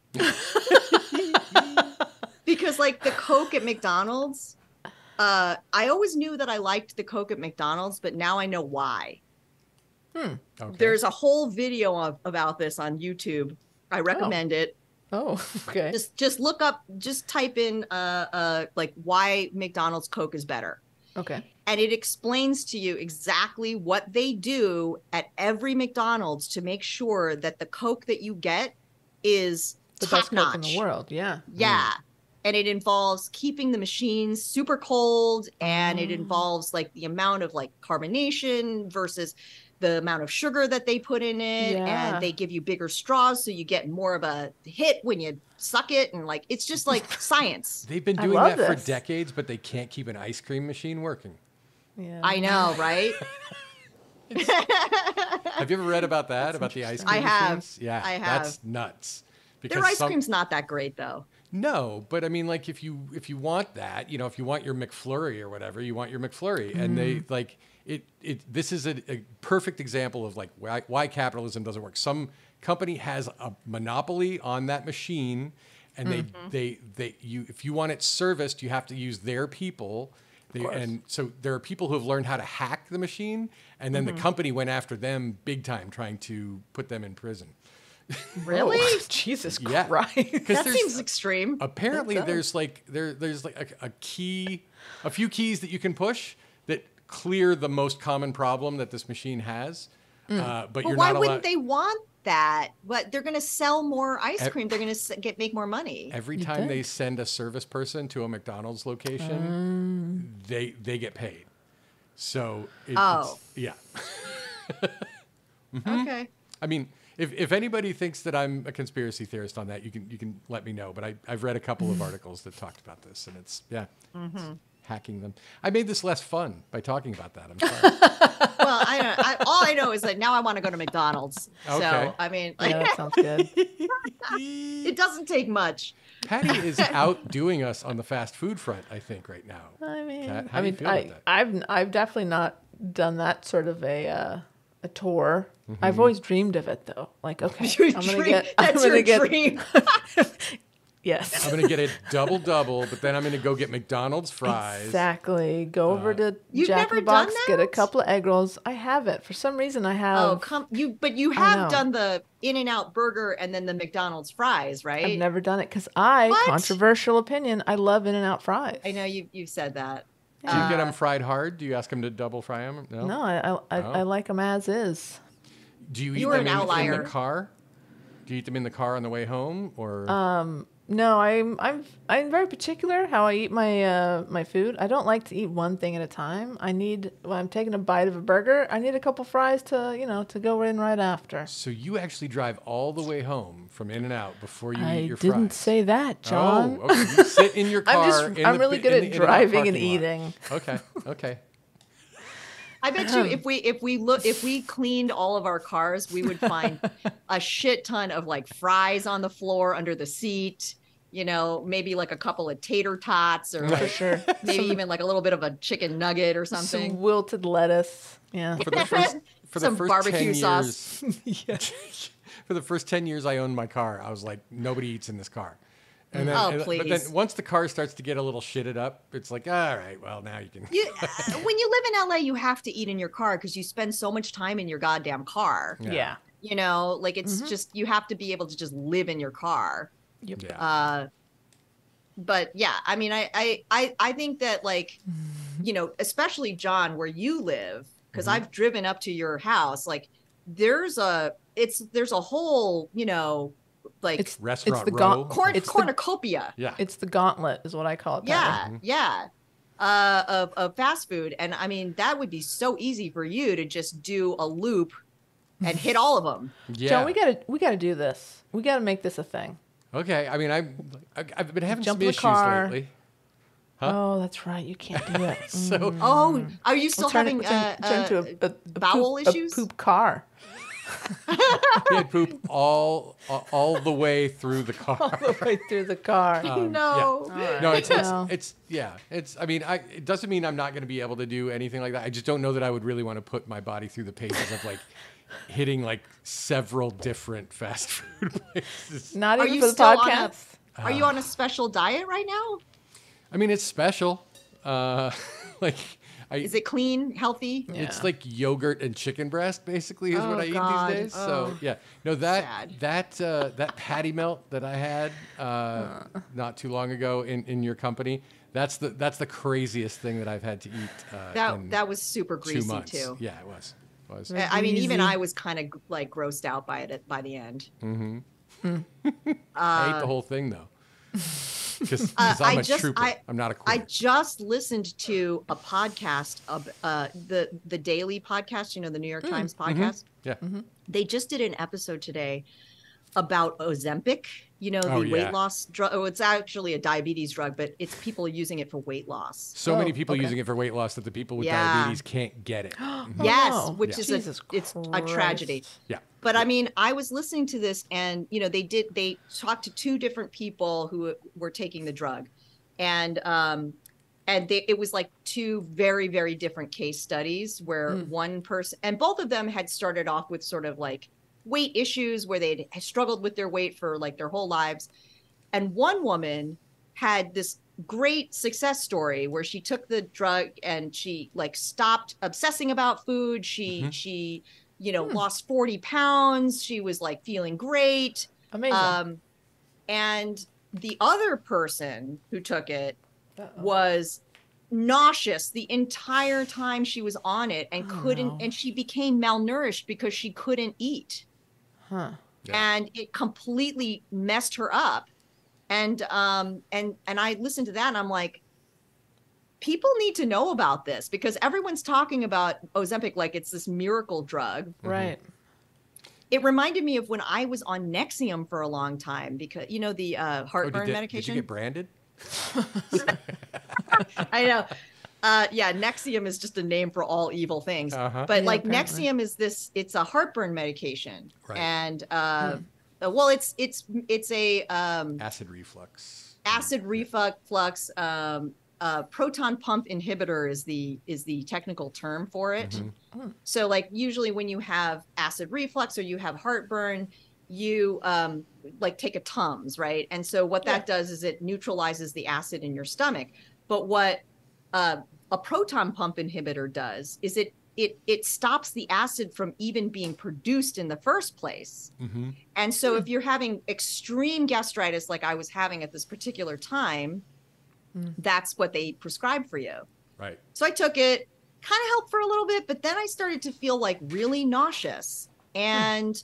Because like the Coke at McDonald's, I always knew that I liked the Coke at McDonald's, but now I know why. okay. There's a whole video about this on YouTube. I recommend it. Oh, okay. Just look up, just type in like why McDonald's Coke is better. Okay. And it explains to you exactly what they do at every McDonald's to make sure that the Coke that you get is The top best Coke in notch. the world. Yeah. Yeah. And it involves keeping the machines super cold, and it involves like the amount of like carbonation versus the amount of sugar that they put in it. Yeah. And they give you bigger straws so you get more of a hit when you suck it. And like, it's just like science. They've been I doing love that for this. decades, but they can't keep an ice cream machine working. Yeah. I know, right? Have you ever read about that? About the ice I cream have. machines? Yeah, I have. that's nuts. Their ice some- cream's not that great though. No, but I mean, like if you want that, you know, if you want your McFlurry or whatever, you want your McFlurry, and they like it. This is a perfect example of like why capitalism doesn't work. Some company has a monopoly on that machine, and if you want it serviced, you have to use their people. And so there are people who have learned how to hack the machine, and then the company went after them big time, trying to put them in prison. Really? Oh, Jesus Yeah. Christ. That seems extreme. Apparently, It does. there's like there's like a few keys that you can push that clear the most common problem that this machine has. But But you're why not wouldn't allowed. they want that? But they're going to sell more ice Ev- cream. They're going to make more money. Every You'd time they think. send a service person to a McDonald's location, they get paid. So Oh. it's, yeah. Okay. I mean, if anybody thinks that I'm a conspiracy theorist on that, you can let me know. But I've read a couple of articles that talked about this, and it's hacking them. I made this less fun by talking about that. I'm sorry. Well, all I know is that now I want to go to McDonald's. Okay. So, I mean, Yeah, that sounds good. it doesn't take much. Patty is outdoing us on the fast food front, I think, right now. I mean, Kat, how do you feel about that? I've definitely not done that sort of a tour. Mm-hmm. I've always dreamed of it though. Like, okay, Your I'm gonna dream- get. That's I'm your gonna get. dream. Yes. I'm gonna get a double, but then I'm gonna go get McDonald's fries. Exactly. Go over to You've Jack never in the Box, done get a that? couple of egg rolls. I haven't. For some reason, I have. Oh, but you I have know. done the In-N-Out burger and then the McDonald's fries, right? I've never done it because What? controversial opinion, I love In-N-Out fries. I know you've said that. Do you get them fried hard? Do you ask them to double fry them? No, I like them as is. Do you eat You're them an in outlier. the car? Do you eat them in the car on the way home, or No, I'm very particular how I eat my my food. I don't like to eat one thing at a time. When I'm taking a bite of a burger, I need a couple fries to go in right after. so you actually drive all the way home from In-N-Out before you I eat your didn't fries? say that, John. Oh, okay. You sit in your car. I'm really good at In-N-Out driving and parking lot. eating. Okay. I bet you if we cleaned all of our cars, we would find a shit ton of like fries on the floor under the seat, maybe like a couple of tater tots or For like, sure. maybe even like a little bit of a chicken nugget or Some something. wilted lettuce. Yeah. For the Some first barbecue 10 sauce. years, for the first 10 years I owned my car, I was like, nobody eats in this car. And then, Oh, but please. then once the car starts to get a little shitted up, it's like, all right, well, now you can. When you live in LA, you have to eat in your car because you spend so much time in your goddamn car. Yeah. Like it's just you have to be able to just live in your car. Yeah. But yeah, I mean, I think that like, especially John, where you live, because I've driven up to your house, like there's a whole, like It's Restaurant the row. cornucopia. Yeah. It's the gauntlet, is what I call it. Patty. Yeah. Of fast food. And I mean, that would be so easy for you to just do a loop and hit all of them. Yeah. John, we gotta do this. We gotta make this a thing. Okay. I mean, I've been having Jump some in the issues car. lately. Oh, that's right. You can't do it. So Oh, are you still Turn having to a bowel poop, issues? A poop car. we had poop all the way through the car. Right through the car. No. No, it's Well. I mean, it doesn't mean I'm not going to be able to do anything like that. I just don't know that I would really want to put my body through the paces of like hitting like several different fast food places. Not Are even you for the still on podcast. Are you on a special diet right now? I mean, it's special. Like Is it clean, healthy? it's like yogurt and chicken breast basically is what Oh, I eat God. these days. So Oh. yeah, no Sad. that patty melt that I had not too long ago in your company. That's the craziest thing that I've had to eat. in That was super 2 greasy months. too. Yeah, it was. I mean, even Greasy. I was kind of like grossed out by it by the end. I ate the whole thing though. Because I'm a trooper. I'm not a I quitter. just listened to a podcast of the Daily podcast, the New York Times podcast. Yeah. They just did an episode today about Ozempic, the Oh, yeah. weight loss drug. Oh, it's actually a diabetes drug, but it's people using it for weight loss. So many Oh, people okay. using it for weight loss that the people with Yeah. diabetes can't get it. Yes, no. which Yeah. is Jesus it's a Christ. tragedy. Yeah. But I mean, I was listening to this and, they talked to two different people who were taking the drug and it was like two very, very different case studies where one person, and both of them had started off with sort of like weight issues where they'd struggled with their weight for like their whole lives. And one woman had this great success story where she took the drug and she like stopped obsessing about food. She lost 40 pounds. She was like feeling great. Amazing. And the other person who took it Uh-oh. was nauseous the entire time she was on it and couldn't, and she became malnourished because she couldn't eat. Huh. Yeah. And it completely messed her up. And I listened to that and I'm like, people need to know about this because everyone's talking about Ozempic like it's this miracle drug. Right. It reminded me of when I was on Nexium for a long time because, the heartburn medication. Did you get branded? I know. Yeah, Nexium is just a name for all evil things. Uh-huh. But Yeah, like apparently. Nexium is it's a heartburn medication. Right. And well, it's a Acid reflux. acid reflux proton pump inhibitor is the technical term for it. So like usually when you have acid reflux or you have heartburn, you like take a Tums, right? And so what that does is it neutralizes the acid in your stomach. But what a proton pump inhibitor does is it stops the acid from even being produced in the first place. And so if you're having extreme gastritis like I was having at this particular time, that's what they prescribed for you. Right. So I took it, kind of helped for a little bit, but then I started to feel like really nauseous. And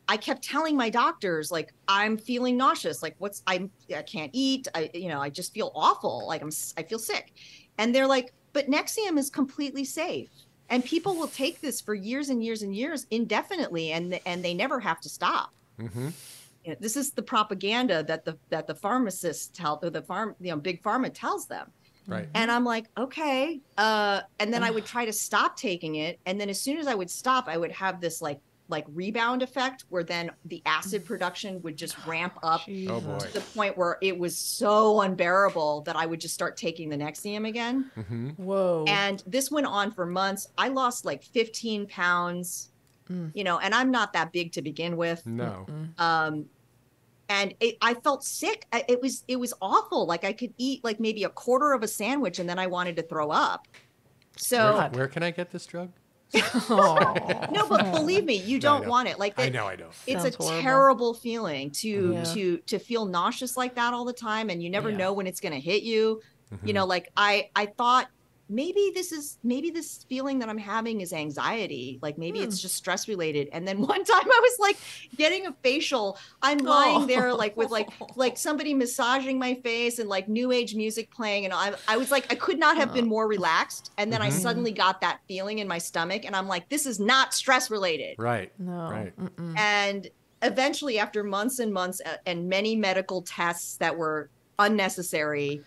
I kept telling my doctors, like, I'm feeling nauseous. Like, I can't eat. I just feel awful. Like I feel sick. And they're like, but Nexium is completely safe. And people will take this for years and years and years indefinitely, and they never have to stop. This is the propaganda that the pharmacists tell, or big pharma tells them. Right. And I'm like, okay. And then I would try to stop taking it. And then as soon as I would stop, I would have this like rebound effect where then the acid production would just ramp up Oh boy. to the point where it was so unbearable that I would just start taking the Nexium again. Whoa. And this went on for months. I lost like 15 pounds, and I'm not that big to begin with. No. And I felt sick. It was awful. Like I could eat like maybe a quarter of a sandwich and then I wanted to throw up. So Where can I get this drug? no, but believe me, you don't know. want it. Like I know. it's Sounds a horrible. terrible feeling to Yeah. to feel nauseous like that all the time, and you never Yeah. know when it's going to hit you. Like I thought maybe this feeling that I'm having is anxiety. Like maybe it's just stress related. And then one time I was like getting a facial. I'm lying there like with like somebody massaging my face and like new age music playing. And I was like, I could not have been more relaxed. And then I suddenly got that feeling in my stomach. And I'm like, this is not stress related. Right. No. Right. And eventually after months and months and many medical tests that were unnecessary,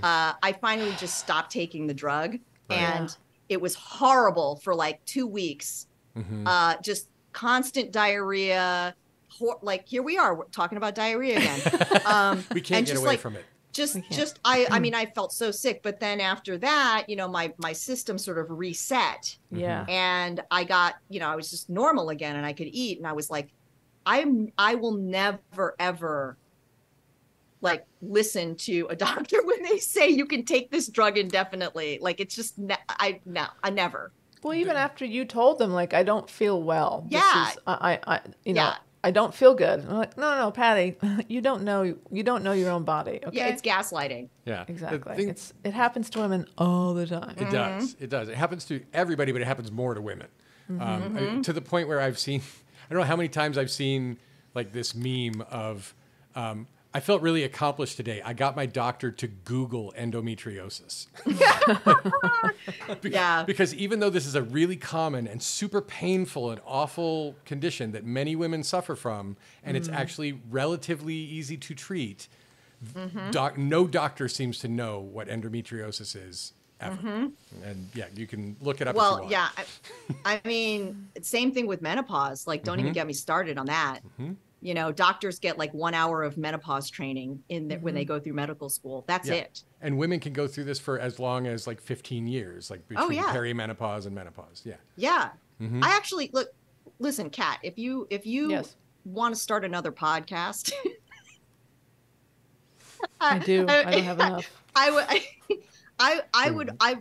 I finally just stopped taking the drug. And it was horrible for like 2 weeks. Just constant diarrhea. Like here we are, we're talking about diarrhea again. We can't get away from it. I mean, I felt so sick, but then after that, my system sort of reset. Yeah. And I got, I was just normal again and I could eat. And I was like, I will never, ever like listen to a doctor when they say you can take this drug indefinitely. Like it's just, I never. Well, even after you told them, like, I don't feel well. Yeah. This is, I don't feel good. I'm like, no, Patty, you don't know your own body. Okay. Yeah, it's gaslighting. Yeah. Exactly. It happens to women all the time. It does. It does. It happens to everybody, but it happens more to women. To the point where I've seen, I don't know how many times I've seen like this meme of, I felt really accomplished today. I got my doctor to Google endometriosis. Because even though this is a really common and super painful and awful condition that many women suffer from, and it's actually relatively easy to treat, no doctor seems to know what endometriosis is ever. And yeah, you can look it up if you want. Yeah. I mean, same thing with menopause. Like, don't even get me started on that. Doctors get like 1 hour of menopause training when they go through medical school. That's it. And women can go through this for as long as like 15 years, like between perimenopause and menopause. Yeah. Yeah. I actually listen, Kat, if you want to start another podcast, I do. I don't have enough.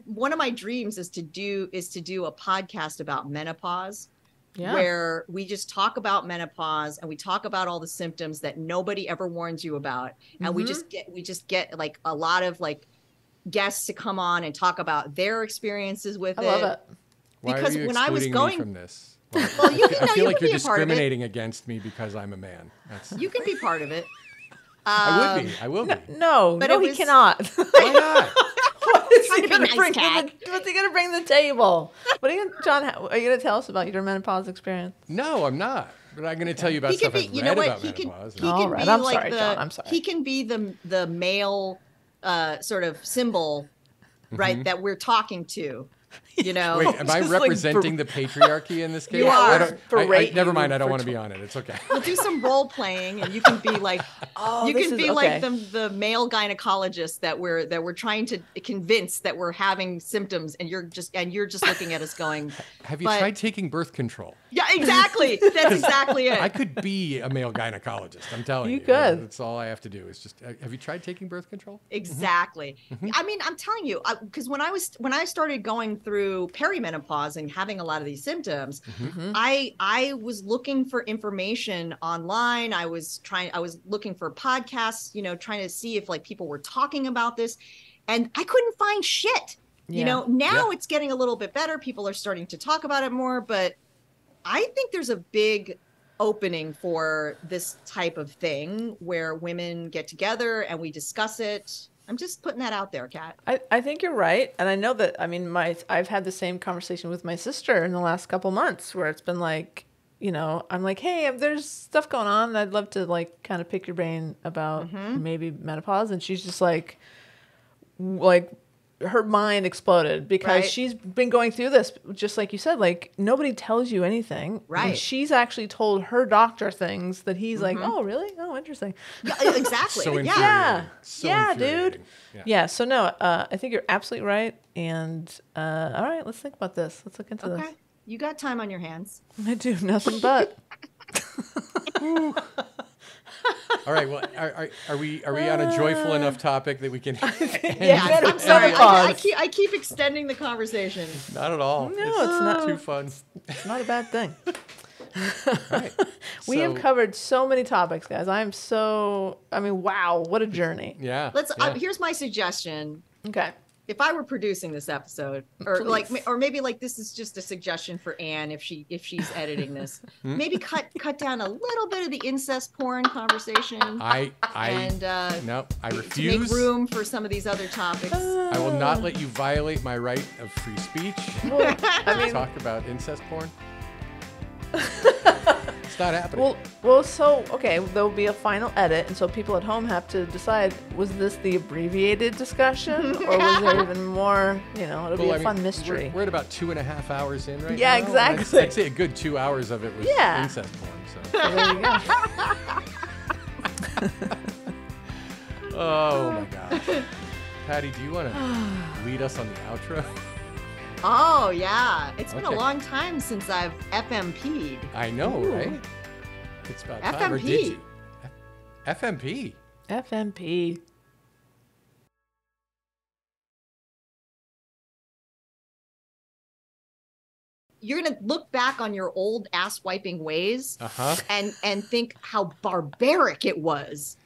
One of my dreams is to do a podcast about menopause. Yeah. where we just talk about menopause and we talk about all the symptoms that nobody ever warns you about. And we just get like a lot of like guests to come on and talk about their experiences with I love it. Why Because are you when I was excluding going- me from this? Well, you I can- no, feel you like can you're be a part of it. discriminating against me because I'm a man. That's, You can be part of it. I would be. I will be. No, But no, it he was- cannot. Why not? What is Trying he to be gonna nice, bring Kat. what's he gonna bring to the table? What are you gonna, John? Are you gonna tell us about your menopause experience? No, I'm not. But I'm going to tell you about He stuff can be, I've you read know what? about He can, menopause. he All can right, be I'm like sorry, the, John, I'm sorry. he can be the male sort of symbol, right? That we're talking to, you know. Wait, am I Just like representing the patriarchy in this case? You are. I don't, Berate never you mind. I don't for want to be on it. It's okay. We'll do some role playing, and you can be like, Oh, you this can is- be okay. like the male gynecologist that we're trying to convince that we're having symptoms, and you're just looking at us going, Have you but- tried taking birth control? yeah, exactly. That's exactly it. I could be a male gynecologist. I'm telling you. You could. That's all I have to do is just. Have you tried taking birth control? Exactly. I mean, I'm telling you, because when I started going through perimenopause and having a lot of these symptoms, I was looking for information online. I was looking for podcasts, you know, trying to see if like people were talking about this, and I couldn't find shit. You Yeah. know, now Yeah. it's getting a little bit better. People are starting to talk about it more, but I think there's a big opening for this type of thing where women get together and we discuss it. I'm just putting that out there, Kat. I think you're right, and I know that. I mean, I've had the same conversation with my sister in the last couple months, where it's been like, you know, I'm like, hey, if there's stuff going on, and I'd love to like kind of pick your brain about maybe menopause, and she's just like her mind exploded because Right. she's been going through this, just like you said, like nobody tells you anything. Right. And she's actually told her doctor things that he's like, oh, really? Oh, interesting. Yeah, exactly. So yeah. infuriating. Yeah. So Yeah, dude. infuriating. Yeah. So no, I think you're absolutely right. And all right, let's think about this. Let's look into Okay. this. You got time on your hands. I do nothing but. All right. Well, are we on a joyful enough topic that we can? Yeah, I'm Menopause. sorry. I keep extending the conversation. Not at all. No, it's not. too fun. It's not a bad thing. Right. We have So- covered so many topics, guys. I mean, wow, what a journey. Yeah. Let's. yeah. Here's my suggestion. Okay. If I were producing this episode, or Please. like, or maybe like this is just a suggestion for Anne if she's editing this, maybe cut down a little bit of the incest porn conversation, and no, I to refuse. make room for some of these other topics. I will not let you violate my right of free speech. Well, I mean, Talk about incest porn. It's not happening. so okay, there'll be a final edit, and so people at home have to decide: was this the abbreviated discussion, or was there even more? You know, it'll be Well, a I fun mean, mystery. We're at about 2.5 hours in right Yeah, now. and exactly. I'd say a good 2 hours of it was Yeah. incest porn. So there you go. Oh my god. Patty, do you want to lead us on the outro? Oh yeah, it's been a Okay. long time since I've FMP'd. I know, Ooh. right? It's about time. Or FMP. did you? FMP. FMP. You're gonna look back on your old ass wiping ways Uh huh. and think how barbaric it was.